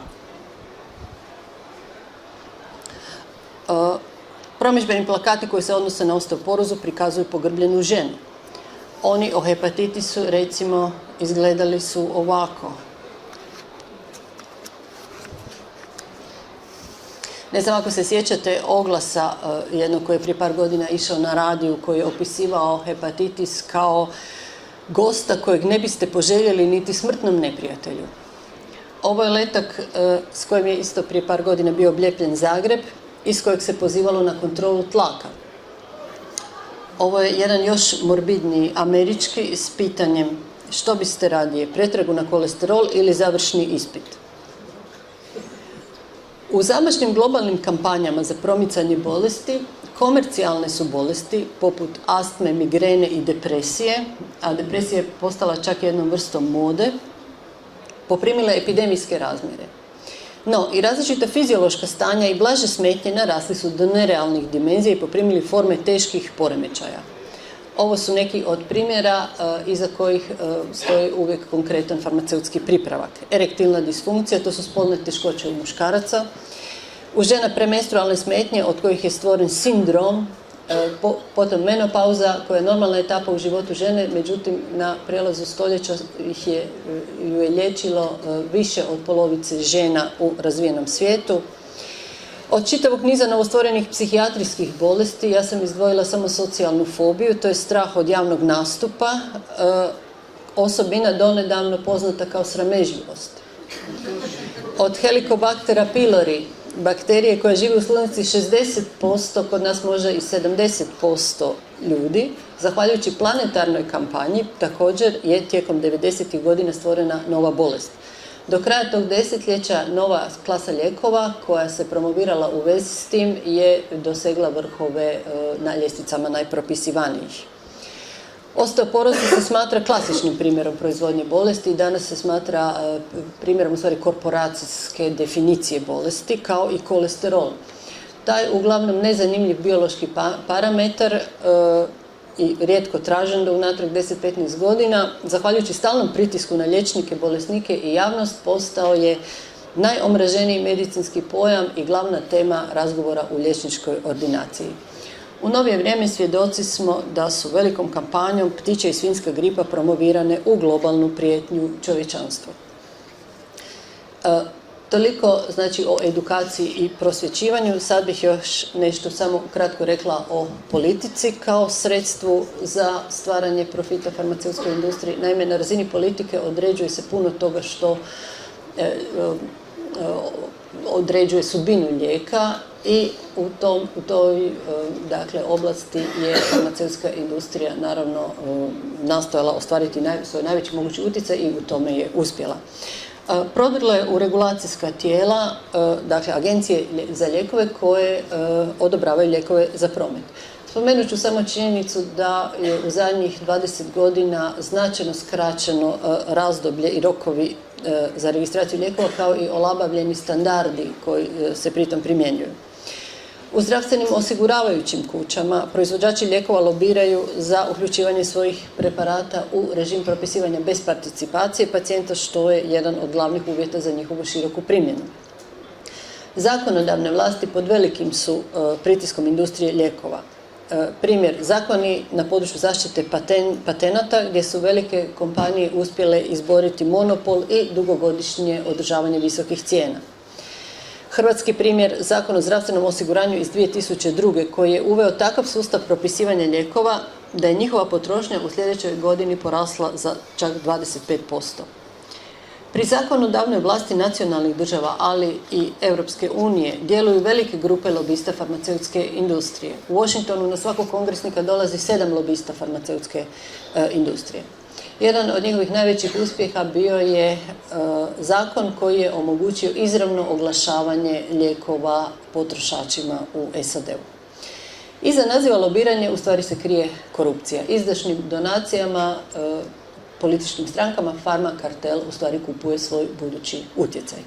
Promidžbeni plakati koji se odnose na osteoporozu prikazuju pogrbljenu ženu. Oni o hepatitisu, recimo, izgledali su ovako. Ne znam ako se sjećate oglasa jednog koji je prije par godina išao na radiju, koji je opisivao hepatitis kao gosta kojeg ne biste poželjeli niti smrtnom neprijatelju. Ovo je letak s kojim je isto prije par godina bio obljepljen Zagreb, iz kojeg se pozivalo na kontrolu tlaka. Ovo je jedan još morbidniji američki s pitanjem što biste radije, pretragu na kolesterol ili završni ispit. U zamašnim globalnim kampanjama za promicanje bolesti, komercijalne su bolesti poput astme, migrene i depresije, a depresija je postala čak jednom vrstom mode, poprimile epidemijske razmjere. No, i različita fiziološka stanja i blaže smetnje narasli su do nerealnih dimenzija i poprimili forme teških poremećaja. Ovo su neki od primjera iza kojih stoji uvijek konkretan farmaceutski pripravak. Erektilna disfunkcija, to su spolne teškoće u muškaraca. U žena premenstrualne smetnje od kojih je stvoren sindrom, potom menopauza koja je normalna etapa u životu žene, međutim na prijelazu stoljeća ju je liječilo više od polovice žena u razvijenom svijetu. Od čitavog niza novostvorenih psihijatrijskih bolesti ja sam izdvojila samo socijalnu fobiju, to je strah od javnog nastupa, osobina donedavno poznata kao sramežljivost. Od Helicobactera pylori, bakterije koja živi u sluznici 60%, kod nas možda i 70% ljudi, zahvaljujući planetarnoj kampanji, također je tijekom 90. godina stvorena nova bolest. Do kraja tog desetljeća nova klasa lijekova koja se promovirala u vezi s tim je dosegla vrhove na ljestvicama najpropisivanijih. Osteoporoza se smatra klasičnim primjerom proizvodnje bolesti i danas se smatra primjerom u stvari korporacijske definicije bolesti kao i kolesterol. Taj uglavnom nezanimljiv biološki parametar i rijetko tražen do unatrag 10-15 godina, zahvaljujući stalnom pritisku na liječnike, bolesnike i javnost, postao je najomraženiji medicinski pojam i glavna tema razgovora u liječničkoj ordinaciji. U novije vrijeme svjedoci smo da su velikom kampanjom ptičja i svinjska gripa promovirane u globalnu prijetnju čovječanstvu. Toliko znači o edukaciji i prosvjećivanju. Sad bih još nešto samo kratko rekla o politici kao sredstvu za stvaranje profita farmaceutskoj industriji. Naime, na razini politike određuje se puno toga što određuje sudbinu lijeka i u toj dakle, oblasti je farmaceutska industrija naravno nastojala ostvariti svoj najveći mogući utjecaj i u tome je uspjela. Prodrla je u regulacijska tijela, dakle agencije za lijekove koje odobravaju lijekove za promet. Spomenut ću samo činjenicu da je u zadnjih 20 godina značajno skraćeno razdoblje i rokovi za registraciju lijekova kao i olabavljeni standardi koji se pritom primjenjuju. U zdravstvenim osiguravajućim kućama proizvođači lijekova lobiraju za uključivanje svojih preparata u režim propisivanja bez participacije pacijenta, što je jedan od glavnih uvjeta za njihovu široku primjenu. Zakonodavne vlasti pod velikim su pritiskom industrije lijekova. Primjer, zakoni na području zaštite patenata gdje su velike kompanije uspjele izboriti monopol i dugogodišnje održavanje visokih cijena. Hrvatski primjer, Zakon o zdravstvenom osiguranju iz 2002. koji je uveo takav sustav propisivanja lijekova da je njihova potrošnja u sljedećoj godini porasla za čak 25%. Pri zakonodavnoj vlasti nacionalnih država, ali i Europske unije, djeluju velike grupe lobista farmaceutske industrije. U Washingtonu na svakog kongresnika dolazi 7 lobista farmaceutske industrije. Jedan od njihovih najvećih uspjeha bio je zakon koji je omogućio izravno oglašavanje lijekova potrošačima u SAD-u. Iza naziva lobiranje u stvari se krije korupcija. Izdašnim donacijama političkim strankama Farma kartel u stvari kupuje svoj budući utjecaj.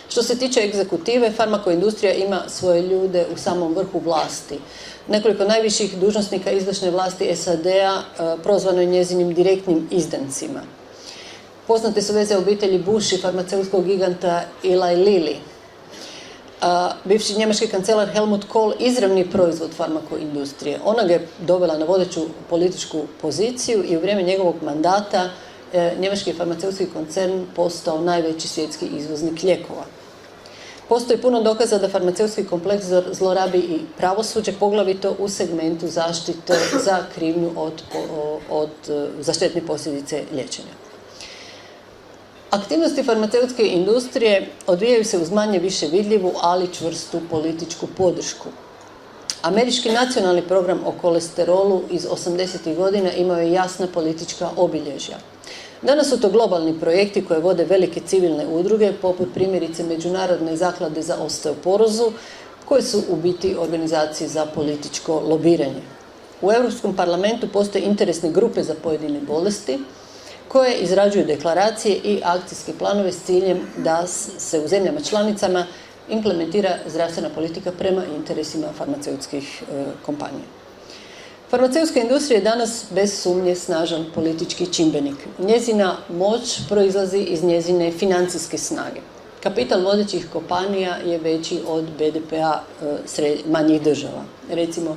Što se tiče egzekutive, farmakoindustrija ima svoje ljude u samom vrhu vlasti. Nekoliko najviših dužnosnika izvršne vlasti SAD-a prozvano je njezinim direktnim izdancima. Poznate su veze obitelji Bush i farmaceutskog giganta Eli Lilly. Bivši njemački kancelar Helmut Kohl izravni proizvod farmakoindustrije. Ona ga je dovela na vodeću političku poziciju i u vrijeme njegovog mandata njemački farmaceutski koncern postao najveći svjetski izvoznik lijekova. Postoji puno dokaza da farmaceutski kompleks zlorabi i pravosuđe, poglavito u segmentu zaštite za krivnju za štetne posljedice liječenja. Aktivnosti farmaceutske industrije odvijaju se uz manje više vidljivu, ali čvrstu političku podršku. Američki nacionalni program o kolesterolu iz 80. godina imao je jasna politička obilježja. Danas su to globalni projekti koje vode velike civilne udruge, poput primjerice Međunarodne zaklade za osteoporozu, koje su u biti organizacije za političko lobiranje. U Europskom parlamentu postoje interesne grupe za pojedine bolesti, koje izrađuju deklaracije i akcijske planove s ciljem da se u zemljama članicama implementira zdravstvena politika prema interesima farmaceutskih kompanija. Farmaceutska industrija je danas bez sumnje snažan politički čimbenik. Njezina moć proizlazi iz njezine financijske snage. Kapital vodećih kompanija je veći od BDP-a manjih država. Recimo,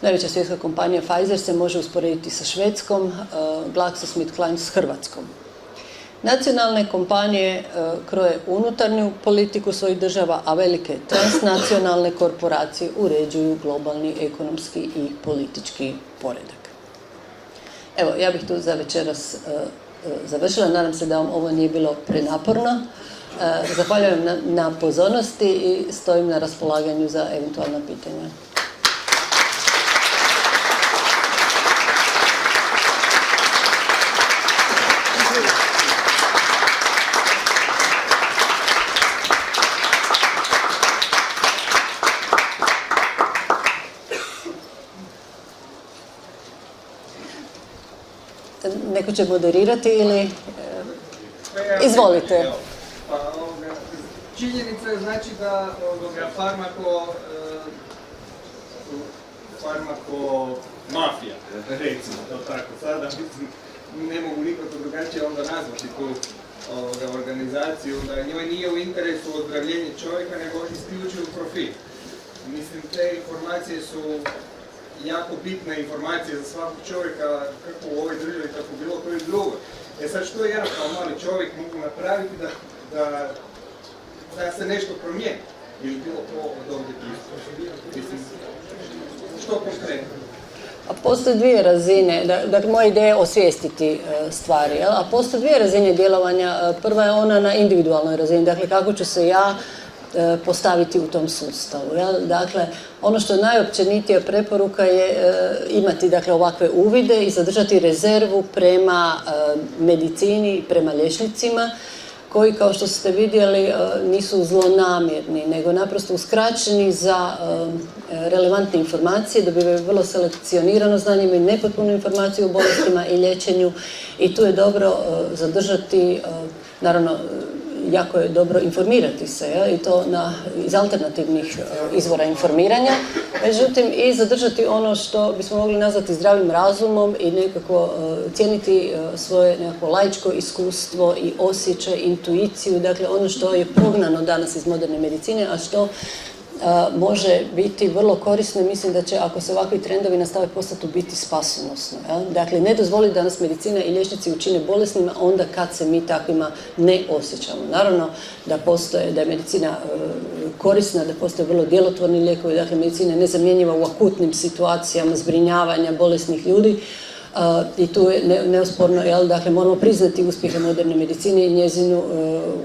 najveća svjetska kompanija Pfizer se može usporediti sa Švedskom, GlaxoSmithKline s Hrvatskom. Nacionalne kompanije kroje unutarnju politiku svojih država, a velike transnacionalne korporacije uređuju globalni ekonomski i politički poredak. Evo, ja bih tu za večeras završila. Nadam se da vam ovo nije bilo prenaporno. Zahvaljujem na pozornosti i stojim na raspolaganju za eventualna pitanja. Neko će moderirati ili... Izvolite. Činjenica je znači da farmakomafija, recimo to tako sada, mislim, ne mogu nikako drugačije onda nazvati tu organizaciju, da njoj nije u interesu ozdravljenje čovjeka, nego isključivo profit. Mislim, te informacije su jako bitne informacije za svakog čovjeka, kako u ovoj državi, tako bilo koji drugoj. Sad što ja kao mali čovjek mogu napraviti da se nešto promijeni? Ili bilo ko od ovdje pristupa? Mislim, što konkretno? Postoje dvije razine, dakle moja ideja je osvijestiti stvari, a postoje dvije razine djelovanja. Prva je ona na individualnoj razini, dakle kako ću se ja postaviti u tom sustavu. Dakle, ono što je najopćenitija preporuka je imati dakle, ovakve uvide i zadržati rezervu prema medicini i prema liječnicima, koji, kao što ste vidjeli, nisu zlonamjerni, nego naprosto uskraćeni za relevantne informacije, dobivaju vrlo selekcionirano znanje, imaju nepotpunu informaciju o bolestima i liječenju i tu je dobro zadržati, naravno, jako je dobro informirati se i to iz alternativnih izvora informiranja, međutim i zadržati ono što bismo mogli nazvati zdravim razumom i nekako cijeniti svoje nekako laičko iskustvo i osjećaj, intuiciju, dakle ono što je prognano danas iz moderne medicine, a što može biti vrlo korisno. Mislim da će, ako se ovakvi trendovi nastave, postati biti spasonosno. Dakle, ne dozvoli da nas medicina i liječnici učine bolesnima onda kad se mi takvima ne osjećamo. Naravno da je medicina korisna, da postoje vrlo djelotvorni lijekovi, dakle medicina je nezamjenjiva u akutnim situacijama zbrinjavanja bolesnih ljudi. I tu je neosporno, dakle, moramo priznati uspjehe moderne medicine i njezinu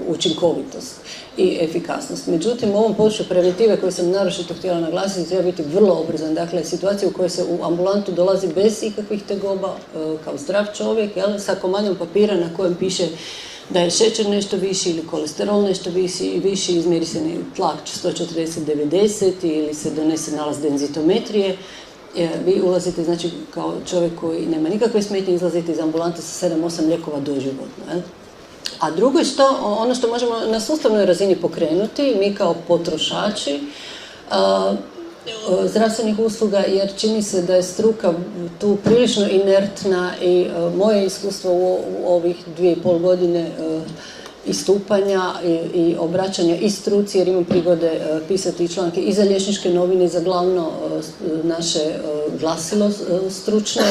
učinkovitost i efikasnost. Međutim, u ovom području preventive koju sam naročito htjela naglasiti, treba biti vrlo obrazan. Dakle, situacija u kojoj se u ambulantu dolazi bez ikakvih tegoba, kao zdrav čovjek, sa komadom papira na kojem piše da je šećer nešto viši ili kolesterol nešto viši, izmjeri se tlak 140/90 ili se donese nalaz denzitometrije. Vi ulazite, znači, kao čovjek koji nema nikakve smetnje, izlazite iz ambulante sa 7-8 lijekova doživotno. A drugo je ono što možemo na sustavnoj razini pokrenuti, mi kao potrošači zdravstvenih usluga, jer čini se da je struka tu prilično inertna i moje iskustvo u ovih 2,5 godine istupanja i obraćanja i struci, jer imam prigode pisati članke i za liječničke novine i za glavno naše glasilo stručno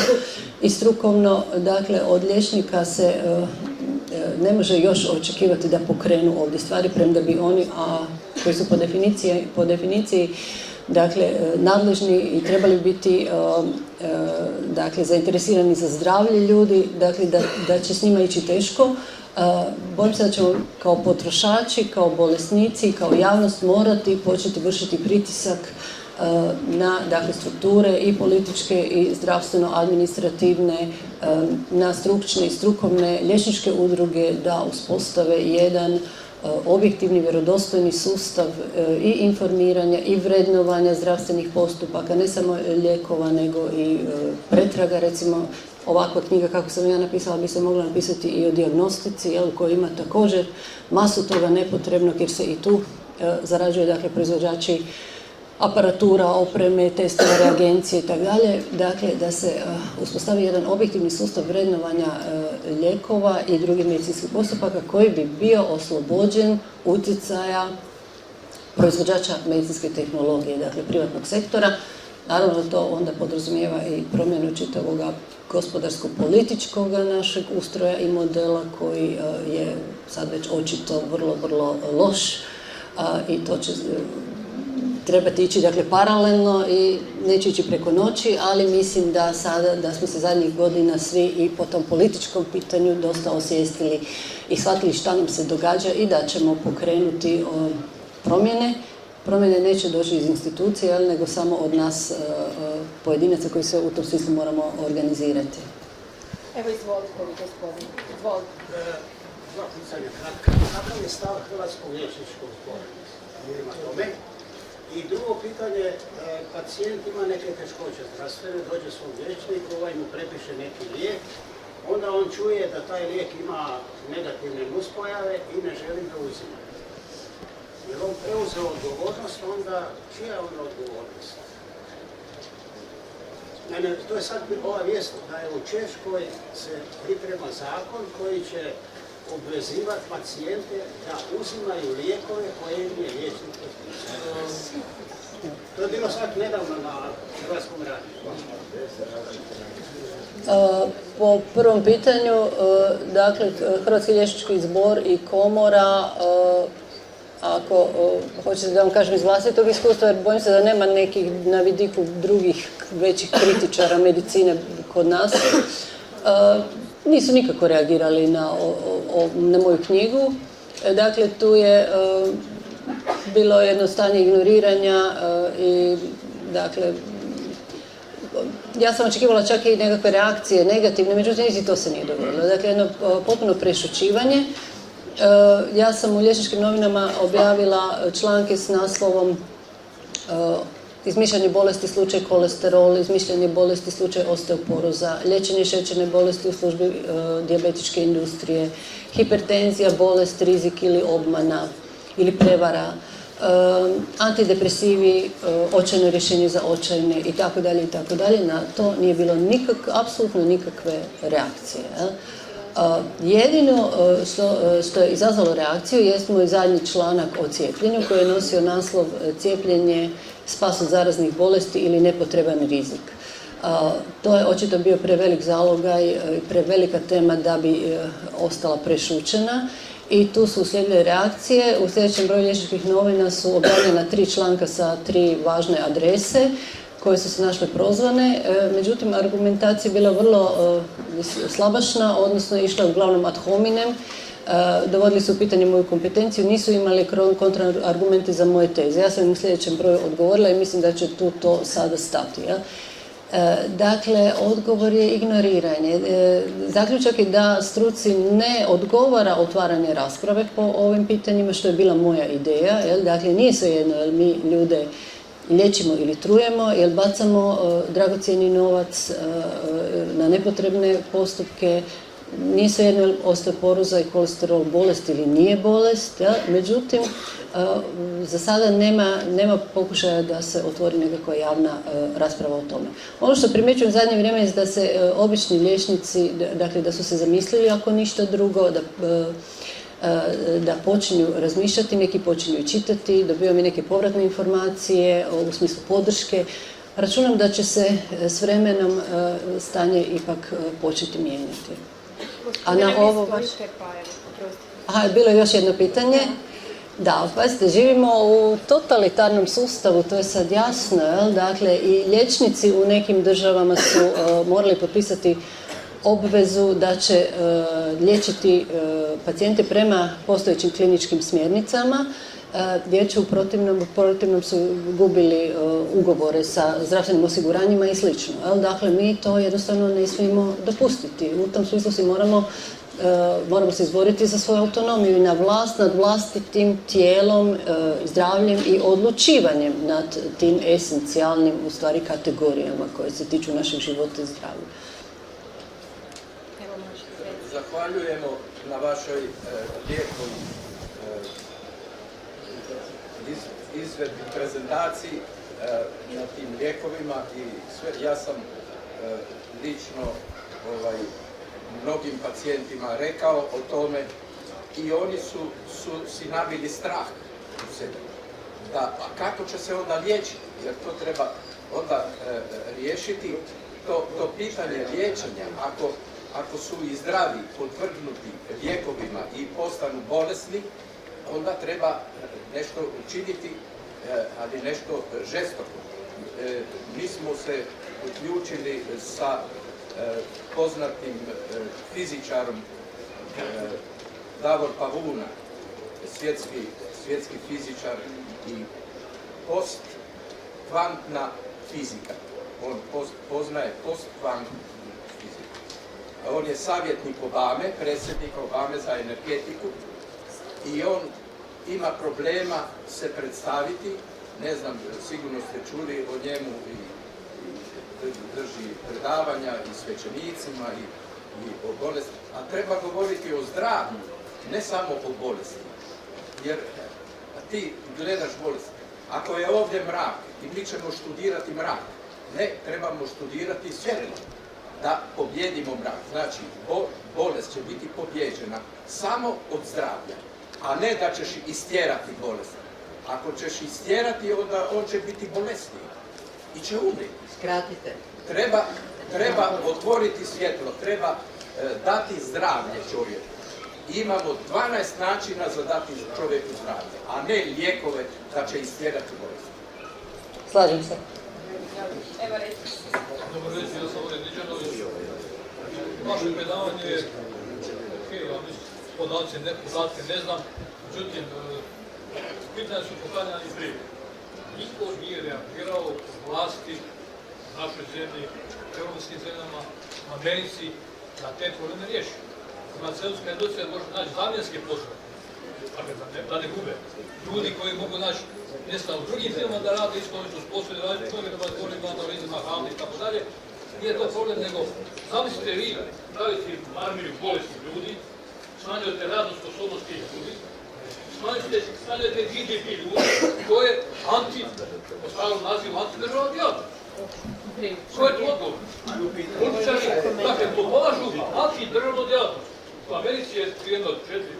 i strukovno. Dakle, od liječnika se ne može još očekivati da pokrenu ovdje stvari, premda bi oni, koji su po definiciji dakle, nadležni i trebali biti dakle, zainteresirani za zdravlje ljudi, dakle, da će s njima ići teško. Bojim se da ćemo kao potrošači, kao bolesnici, kao javnost morati početi vršiti pritisak na dakle, strukture i političke i zdravstveno-administrativne, na stručne i strukovne liječničke udruge da uspostave jedan objektivni, vjerodostojni sustav i informiranja i vrednovanja zdravstvenih postupaka, ne samo lijekova nego i pretraga. Recimo, ovakva knjiga kako sam ja napisala bi se mogla napisati i o dijagnostici, koja ima također masu toga nepotrebnog jer se i tu zarađuje, dakle, proizvođači aparatura, opreme, testova, reagencije i tako dalje. Dakle, da se uspostavi jedan objektivni sustav vrednovanja lijekova i drugih medicinskih postupaka koji bi bio oslobođen utjecaja proizvođača medicinske tehnologije, dakle privatnog sektora. Naravno, to onda podrazumijeva i promjenu čitavog gospodarsko-političkog našeg ustroja i modela koji je sad već očito vrlo, vrlo loš i to će trebati ići, dakle, paralelno i neće ići preko noći, ali mislim da sada, da smo se zadnjih godina svi i po tom političkom pitanju dosta osvijestili i shvatili šta nam se događa i da ćemo pokrenuti promjene. Promjene neće doći iz institucije, nego samo od nas pojedinaca koji se u tom smislu moramo organizirati. Evo, izvolite, gospodin. Izvolite. Dva pitanja kratka. Kakav je stav Hrvatskog liječničkog zbora? I drugo pitanje, pacijent ima neke teškoće zdravstvene, dođe svom liječniku, ovaj mu prepiše neki lijek, onda on čuje da taj lijek ima negativne nuspojave i ne želi ga uzimati. Jer on preuzeo odgovornost, onda čija je ona odgovornost? Naime, to je sad ova vijest da je u Češkoj se priprema zakon koji će obvezivati pacijente da uzimaju lijekove koje im je liječnik propisao. To je bilo sad nedavno na Hrvatskom radiju. Po prvom pitanju, dakle, Hrvatski liječnički zbor i komora, ako hoćete da vam kažem iz vlastitog iskustva, jer bojim se da nema nekih na vidiku drugih većih kritičara medicine kod nas, nisu nikako reagirali na moju knjigu. Dakle, tu je bilo jedno stanje ignoriranja i, dakle, ja sam očekivala čak i nekakve reakcije negativne, međutim, niti to se nije dogodilo. Dakle, jedno potpuno prešućivanje. Ja sam u Liječničkim novinama objavila članke s naslovom izmišljanje bolesti slučaj kolesterol, izmišljanje bolesti slučaj osteoporoza, liječenje šećerne bolesti u službi dijabetičke industrije, hipertenzija, bolest, rizik ili obmana ili prevara, antidepresivi, očajno rješenje za očajne i tako dalje. Na to nije bilo apsolutno nikakve reakcije. Jedino što je izazvalo reakciju jest moj zadnji članak o cijepljenju koji je nosio naslov cijepljenje spas od zaraznih bolesti ili nepotreban rizik. To je očito bio prevelik zalogaj i prevelika tema da bi ostala prešućena i tu su uslijedile reakcije. U sljedećem broju Liječničkih novina su objavljena 3 članka sa 3 važne adrese koje su se našle prozvane, međutim argumentacija je bila vrlo slabašna, odnosno išla uglavnom ad hominem, dovodili su u pitanje moju kompetenciju, nisu imali kontraargumente za moje teze. Ja sam im u sljedećem broju odgovorila i mislim da će tu to sada stati. Ja? Dakle, odgovor je ignoriranje. Zaključak je da struci ne odgovara otvaranje rasprave po ovim pitanjima, što je bila moja ideja. Jel? Dakle, nije svejedno jel mi ljude liječimo ili trujemo, jer bacamo dragocjeni novac na nepotrebne postupke. Nije svejedno osteoporoza i kolesterol bolest ili nije bolest, ja? Međutim, za sada nema pokušaja da se otvori nekakva javna rasprava o tome. Ono što primjećujem u zadnje vrijeme je da se obični liječnici, dakle da su se zamislili ako ništa drugo, da počinju razmišljati, neki počinju čitati, dobivaju mi neke povratne informacije u smislu podrške. Računam da će se s vremenom stanje ipak početi mijenjati. A na ovo bilo je još jedno pitanje. Da, pazite, živimo u totalitarnom sustavu, to je sad jasno, jel? Dakle, i liječnici u nekim državama su morali potpisati obvezu da će liječiti pacijente prema postojećim kliničkim smjernicama, gdje će u protivnom su gubili ugovore sa zdravstvenim osiguranjima i sl. Dakle, mi to jednostavno ne smijemo dopustiti. U tom smislu si moramo moramo se izboriti za svoju autonomiju i na vlast nad vlastitim tijelom, zdravljem i odlučivanjem nad tim esencijalnim u stvari kategorijama koje se tiču našeg života i zdravlja. Zahvaljujemo na vašoj lijepoj izvedbi, prezentaciji na tim lijekovima i sve. Ja sam lično mnogim pacijentima rekao o tome i oni su si nabili strah u sebi. A kako će se onda liječiti? Jer to treba onda riješiti. To pitanje liječenja, ako su i zdravi, podvrgnuti lijekovima i postanu bolesni, onda treba nešto učiniti, ali nešto žestoko. Mi smo se uključili sa poznatim fizičarom Davor Pavuna, svjetski fizičar i postkvantna fizika. On poznaje postkvantnu fiziku. On je savjetnik Obame, predsjednik Obame za energetiku i on ima problema se predstaviti. Ne znam, sigurno ste čuli o njemu i drži predavanja i svećenicima i o bolesti, a treba govoriti o zdravlju, ne samo o bolesti. Jer ti gledaš bolest. Ako je ovdje mrak i mi ćemo študirati mrak, ne, trebamo študirati svjetlo da pobjedimo mrak. Znači, bolest će biti pobjeđena samo od zdravlja, a ne da ćeš istjerati bolest. Ako ćeš istjerati, onda on će biti bolesniji i će umriti. Skratite. Treba otvoriti svjetlo, treba dati zdravlje čovjeku. Imamo 12 načina za dati čovjeku zdravlje, a ne lijekove da će istjerati bolest. Slažem se. Evo recimo. Dobro reći, ja sam ovdje Niđanović. Vaše predavanje je, podatke ne znam, međutim, pitanje su postavljeni prije. Niko nije reagirao vlasti u našoj zemlji, europskim zemljama, u Americi, da te probleme riješi. Farmaceutska industrija može naći zamjenske poslove, da ne gube. Ljudi koji mogu naći mjesta u drugim zemljama da rade isto ono što su poslove raditi, to je da vas govorimo analizima hrane i tako dalje. Nije to problem, nego zamislite vi praviti armiju bolesnih ljudi, smanjujete radnu sposobnost tih ljudi, smanjujete GDP ljudi, to je po starom nazivu antidržavna djelatnost. Ko je to odgovor? Političari, dakle, to polažu antidržavnu djelatnost. U Americi je jedno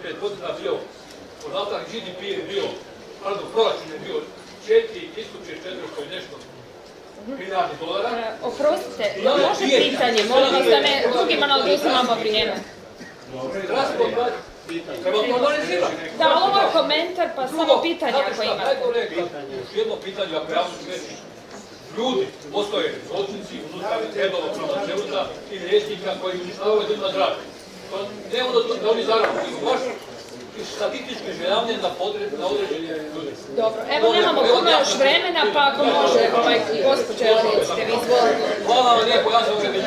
4-5 godina bio podatak GDP je bio, proračun je bio 4.400 i nešto milijardi dolara. Oprostite, može pitanje, molim vas da ne drugima ne oduzimamo vrijeme. Treba to analizirati. Da, ovo je komentar, pa samo pitanje ako imate. Još jedno pitanje, ako javno ću reći. Ljudi, postoje zločinci, unutar redova farmaceuta i liječnika koji uništavaju ljudima zdravlje. Ne ono da oni zarađuju, nego baš statistički željavanje na određenje ljudi. Dobro, evo nemamo puno još vremena, pa ako može, gospođo, recite vi, izvolite. Hvala vam lijepo, ja sam uvijek.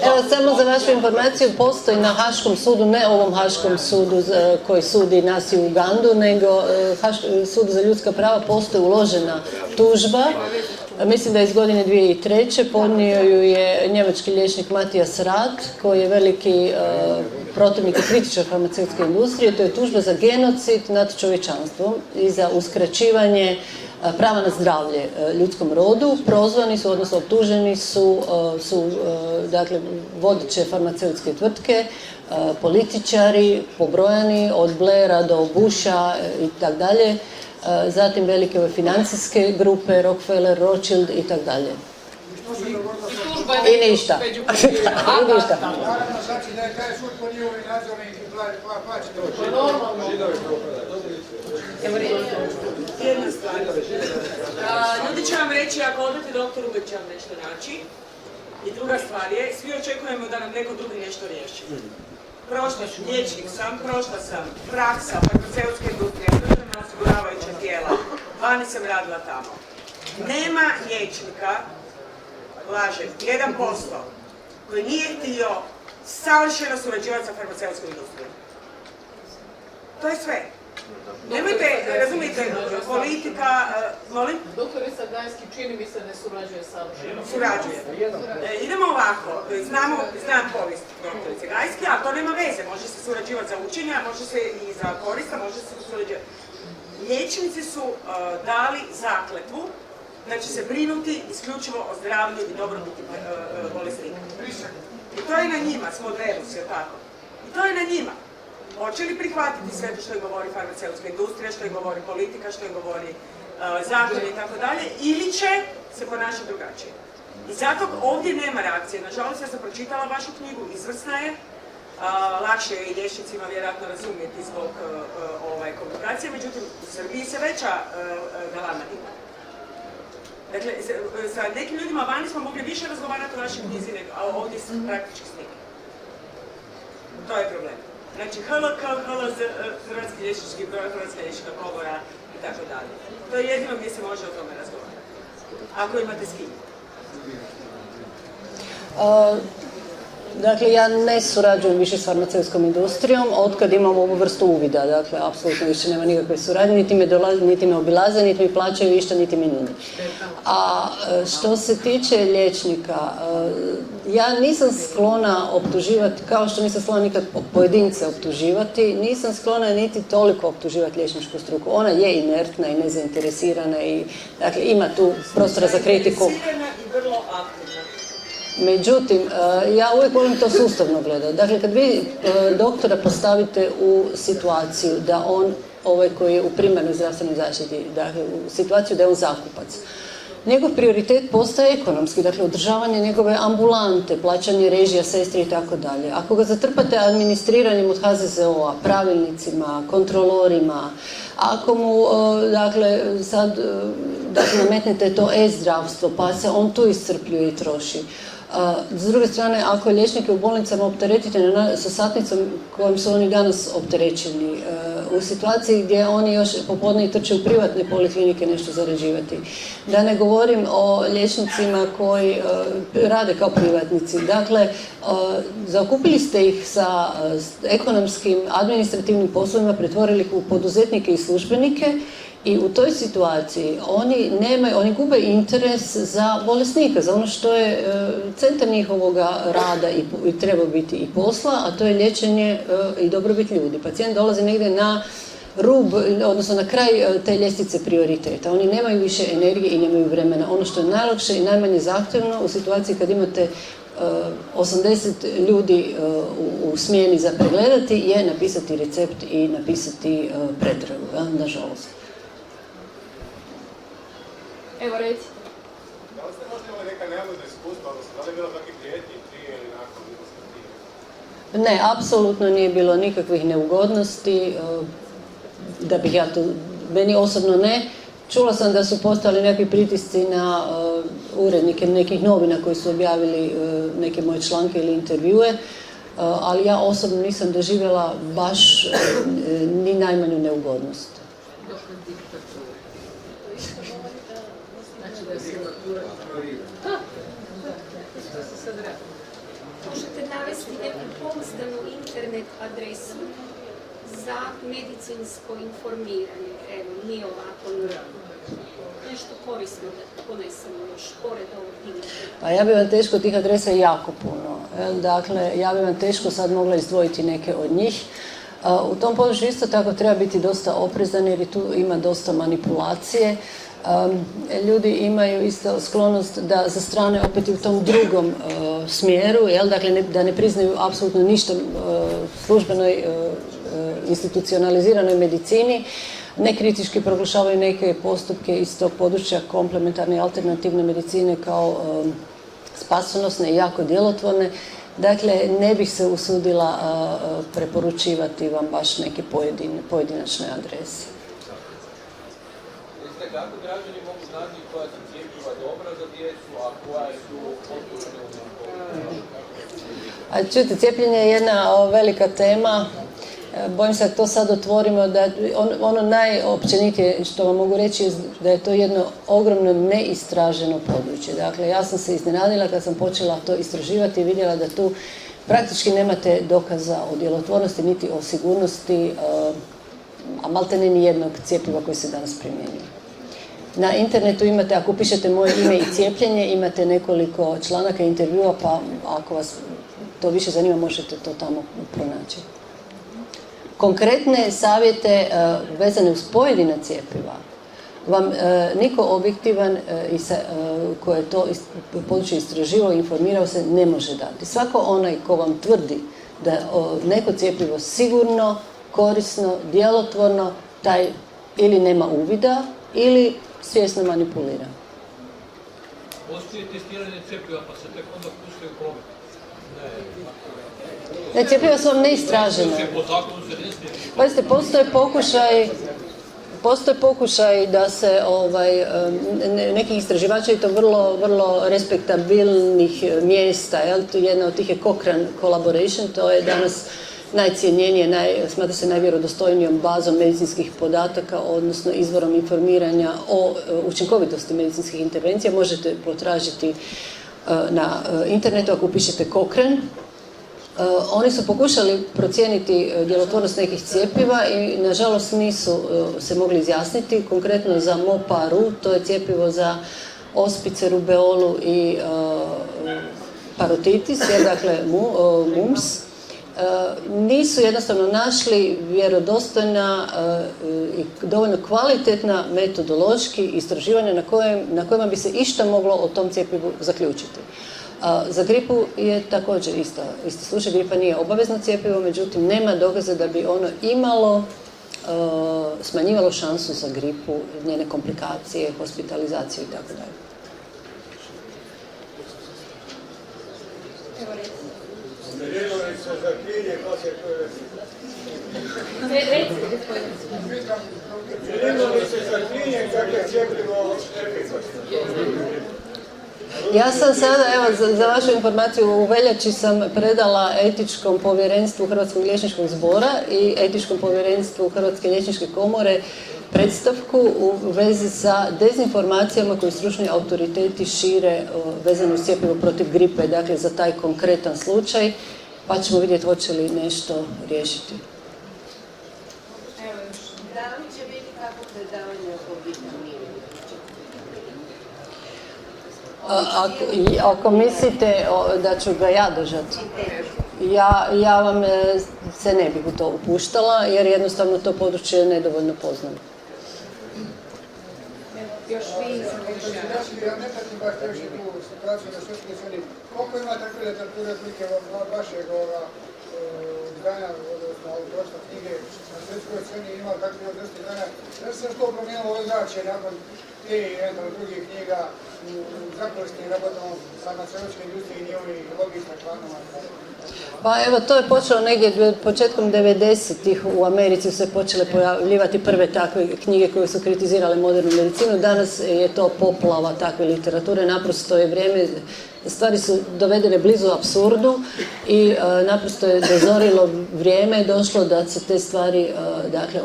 Evo, samo za vašu informaciju, postoji na Haškom sudu, ne ovom Haškom sudu koji sudi nas i u Ugandu, nego Sudu za ljudska prava postoji uložena tužba. Mislim da je iz godine 2003. podnio ju je njemački liječnik Matijas Rat, koji je veliki protivnik i kritičar farmaceutske industrije. To je tužba za genocid nad čovječanstvom i za uskraćivanje prava na zdravlje ljudskom rodu. Prozvani su, odnosno optuženi su dakle, vodeće farmaceutske tvrtke, političari, pobrojani od Blaira do Busha i tako dalje, zatim velike financijske grupe, Rockefeller, Rothschild i tako dalje. I ništa. I ništa. Znači da je taj sud po njihovi nadzorni i plaćate od Jedna stvar. Ljudi će vam reći, ako odete doktoru, uvijek će vam nešto naći. I druga stvar je, svi očekujemo da nam neko drugi nešto riješi. Prošla sam, liječnik sam, prošla sam praksa, farmaceutska industrija, državna osiguravajuća tijela. Vani sam radila tamo. Nema liječnika, lažem, 1%, koji nije htio savršeno surađivati sa farmaceutskom industrijom. To je sve. Nemojte, razumijete, politika, molim? Doktorica Gajski čini mi se ne surađuje savršeno. Surađuje. Idemo ovako, znam povijest doktorice Gajski, ali to nema veze, može se surađivati za učenje, može se i za korista, može se surađivati. Liječnici su dali zakletvu da će se brinuti isključivo o zdravlju i dobrobiti bolesnika. I to je na njima, smo odverusi, tako? I to je na njima. Hoće li prihvatiti sve što je govori farmaceutska industrija, što je govori politika, što je govori zakon i tako dalje, ili će se ponašati drugačije. I zato ovdje nema reakcije. Nažalost, ja sam pročitala vašu knjigu, izvrsna je, lakše je i liječnicima vjerojatno razumjeti zbog komunikacije, međutim u Srbiji se veća galama ima. Dakle, sa nekim ljudima vani smo mogli više razgovarati o vašoj knjizi, a ovdje su praktički snimki. To je problem. Znači, HLK, HLZ, Hrvatski liječnički broj, Hrvatska liječnička komora i tako dalje. To je jedino gdje se može o tome razgovarati. Ako imate s kim. Dakle, ja ne surađujem više s farmaceutskom industrijom, otkad imam ovu vrstu uvida, dakle, apsolutno više nema nikakve suradnje, niti me obilaze, niti mi plaćaju išta, niti mi nude. A što se tiče liječnika, ja nisam sklona optuživati, kao što nisam sklona nikad pojedince optuživati, nisam sklona niti toliko optuživati liječničku struku. Ona je inertna i nezainteresirana i, dakle, ima tu prostora za kritiku. Zainteresirana i vrlo aktivna. Međutim, ja uvijek volim to sustavno gledati. Dakle, kad vi doktora postavite u situaciju da on, ovaj koji je u primarnoj zdravstvenoj zaštiti, dakle, u situaciju da je on zakupac, njegov prioritet postaje ekonomski, dakle, održavanje njegove ambulante, plaćanje režija, sestri i tako dalje. Ako ga zatrpate administriranjem od HZZO-a, pravilnicima, kontrolorima, ako mu, dakle, sad nametnete to e-zdravstvo, pa se on tu iscrpljuje i troši. S druge strane, ako liječnike u bolnicama opteretite sa satnicom kojom su oni danas opterećeni, u situaciji gdje oni još popodne trče u privatne poliklinike nešto zarađivati. Da ne govorim o liječnicima koji rade kao privatnici. Dakle, zakupili ste ih sa ekonomskim, administrativnim poslovima, pretvorili ih u poduzetnike i službenike. I u toj situaciji oni gube interes za bolesnika, za ono što je centar njihovoga rada i treba biti i posla, a to je liječenje i dobrobit ljudi. Pacijent dolazi negdje na rub, odnosno na kraj te ljestvice prioriteta. Oni nemaju više energije i nemaju vremena. Ono što je najlakše i najmanje zahtjevno u situaciji kad imate 80 ljudi u smjeni za pregledati je napisati recept i napisati pretragu, nažalost. Evo, reci. Da li ste možda imali neka neugodna iskustva, odnosno da li je bilo kakvih prijetnji prije ili nakon ilustrative? Ne, apsolutno nije bilo nikakvih neugodnosti, da bih ja to, meni osobno ne. Čula sam da su postali nekakvi pritisci na urednike nekih novina koji su objavili neke moje članke ili intervjue, ali ja osobno nisam doživjela baš ni najmanju neugodnost. Možete navesti neku pouzdanu internet adresu za medicinsko informiranje, evo, nije ovako nešto korisno da ponesemo još pored ovog interneta. Pa ja bi vam teško tih adresa jako puno. Dakle, ja bi vam teško sad mogla izdvojiti neke od njih. U tom području isto tako treba biti dosta oprezan jer tu ima dosta manipulacije. Ljudi imaju isto sklonost da zastrane opet u tom drugom smjeru, dakle da ne priznaju apsolutno ništa službenoj institucionaliziranoj medicini, nekritički proglašavaju neke postupke iz tog područja komplementarne i alternativne medicine kao spasonosne i jako djelotvorne. Dakle, ne bih se usudila preporučivati vam baš neke pojedinačne adrese. Kako građani mogu znati koja su cjepiva dobra za djecu, a koja su otužene? Čujte, cijepljenje je jedna velika tema. Bojim se da to sad otvorimo, da ono najopćenitije što vam mogu reći je da je to jedno ogromno neistraženo područje. Dakle, ja sam se iznenadila kad sam počela to istraživati i vidjela da tu praktički nemate dokaza o djelotvornosti niti o sigurnosti, a maltene ni jednog cjepiva koji se danas primjenjuje. Na internetu imate, ako upišete moje ime i cijepljenje, imate nekoliko članaka i intervjua, pa ako vas to više zanima, možete to tamo pronaći. Konkretne savjete vezane uz pojedina cjepiva vam niko objektivan koji je to područje istraživao i informirao se ne može dati. Svako onaj ko vam tvrdi da neko cjepivo sigurno, korisno, djelotvorno, taj ili nema uvida ili svjesno manipulira. Postoji testiranje cjepiva pa se tek onda puste u promet. Ne, cjepiva su vam neistražena. Pazite, postoje pokušaj da se nekih istraživača i to vrlo respektabilnih mjesta, jedna od tih je Cochrane Collaboration, to je danas najcijenjenije, smatra se najvjerodostojnijom bazom medicinskih podataka, odnosno izvorom informiranja o učinkovitosti medicinskih intervencija. Možete potražiti na internetu ako upišete Cochrane. Oni su pokušali procijeniti djelotvornost nekih cjepiva i nažalost nisu se mogli izjasniti. Konkretno za MOPARU, to je cjepivo za ospice, rubeolu i parotitis, dakle mumps. Nisu jednostavno našli vjerodostojna i dovoljno kvalitetna metodološki istraživanja na kojima bi se išta moglo o tom cjepivu zaključiti. Za gripu je također isti slučaj. Gripa nije obavezno cjepivo, međutim nema dokaza da bi ono imalo, smanjivalo šansu za gripu, njene komplikacije, hospitalizaciju itd. Lijekovi se zaklinje, pa se lijekovi se zaklinje, kako je cjepivo Ja sam sada, evo, za vašu informaciju, u veljači sam predala Etičkom povjerenstvu Hrvatskog liječničkog zbora i Etičkom povjerenstvu Hrvatske liječničke komore predstavku u vezi sa dezinformacijama koje stručni autoriteti šire vezano uz cjepivo protiv gripe, dakle za taj konkretan slučaj, pa ćemo vidjeti hoće li nešto riješiti. Da li će biti kako predavanje oko vitamina? Ako mislite da ću ga ja držati, ja vam se ne bih u to upuštala, jer jednostavno to područje nedovoljno poznam. Još vi ja ne pratim baš teži tu situaciju na svjetskoj sceni. Koliko ima takve literature otprilike vašeg izdanja, odnosno autorstva knjige na svjetskoj sceni ima takve od 10 dana? Da se što promijenilo ove značije nakon te i eventualno drugih knjiga u zakonodavskim rabotom farmaceutske industrije i njihovih logista planova? Pa evo, to je počelo negdje početkom 90-ih u Americi su se počele pojavljivati prve takve knjige koje su kritizirale modernu medicinu. Danas je to poplava takve literature, naprosto je vrijeme, stvari su dovedene blizu apsurdu i naprosto je dozorilo vrijeme, došlo da se te stvari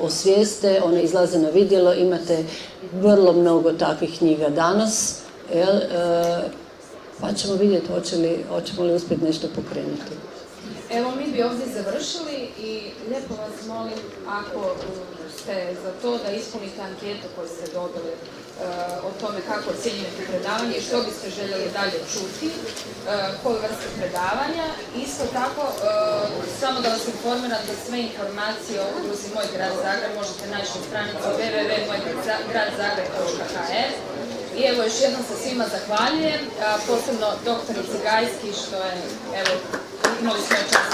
osvijeste, one izlaze na vidjelo, imate vrlo mnogo takvih knjiga danas, pa ćemo vidjeti hoćemo li uspjeti nešto pokrenuti. Evo, mi bi ovdje završili i lijepo vas molim, ako ste za to, da ispunite anketu koju ste dobili o tome kako ocjenjujete predavanje i što biste željeli dalje čuti, koju vrstu predavanja. Isto tako, samo da vas informiram da sve informacije o udruzi Moj grad Zagreb možete naći na stranici www.mojgradzagreb.hr. I evo, još jednom se svima zahvaljujem, posebno doktorici Gajski, što je, evo, imali smo čast.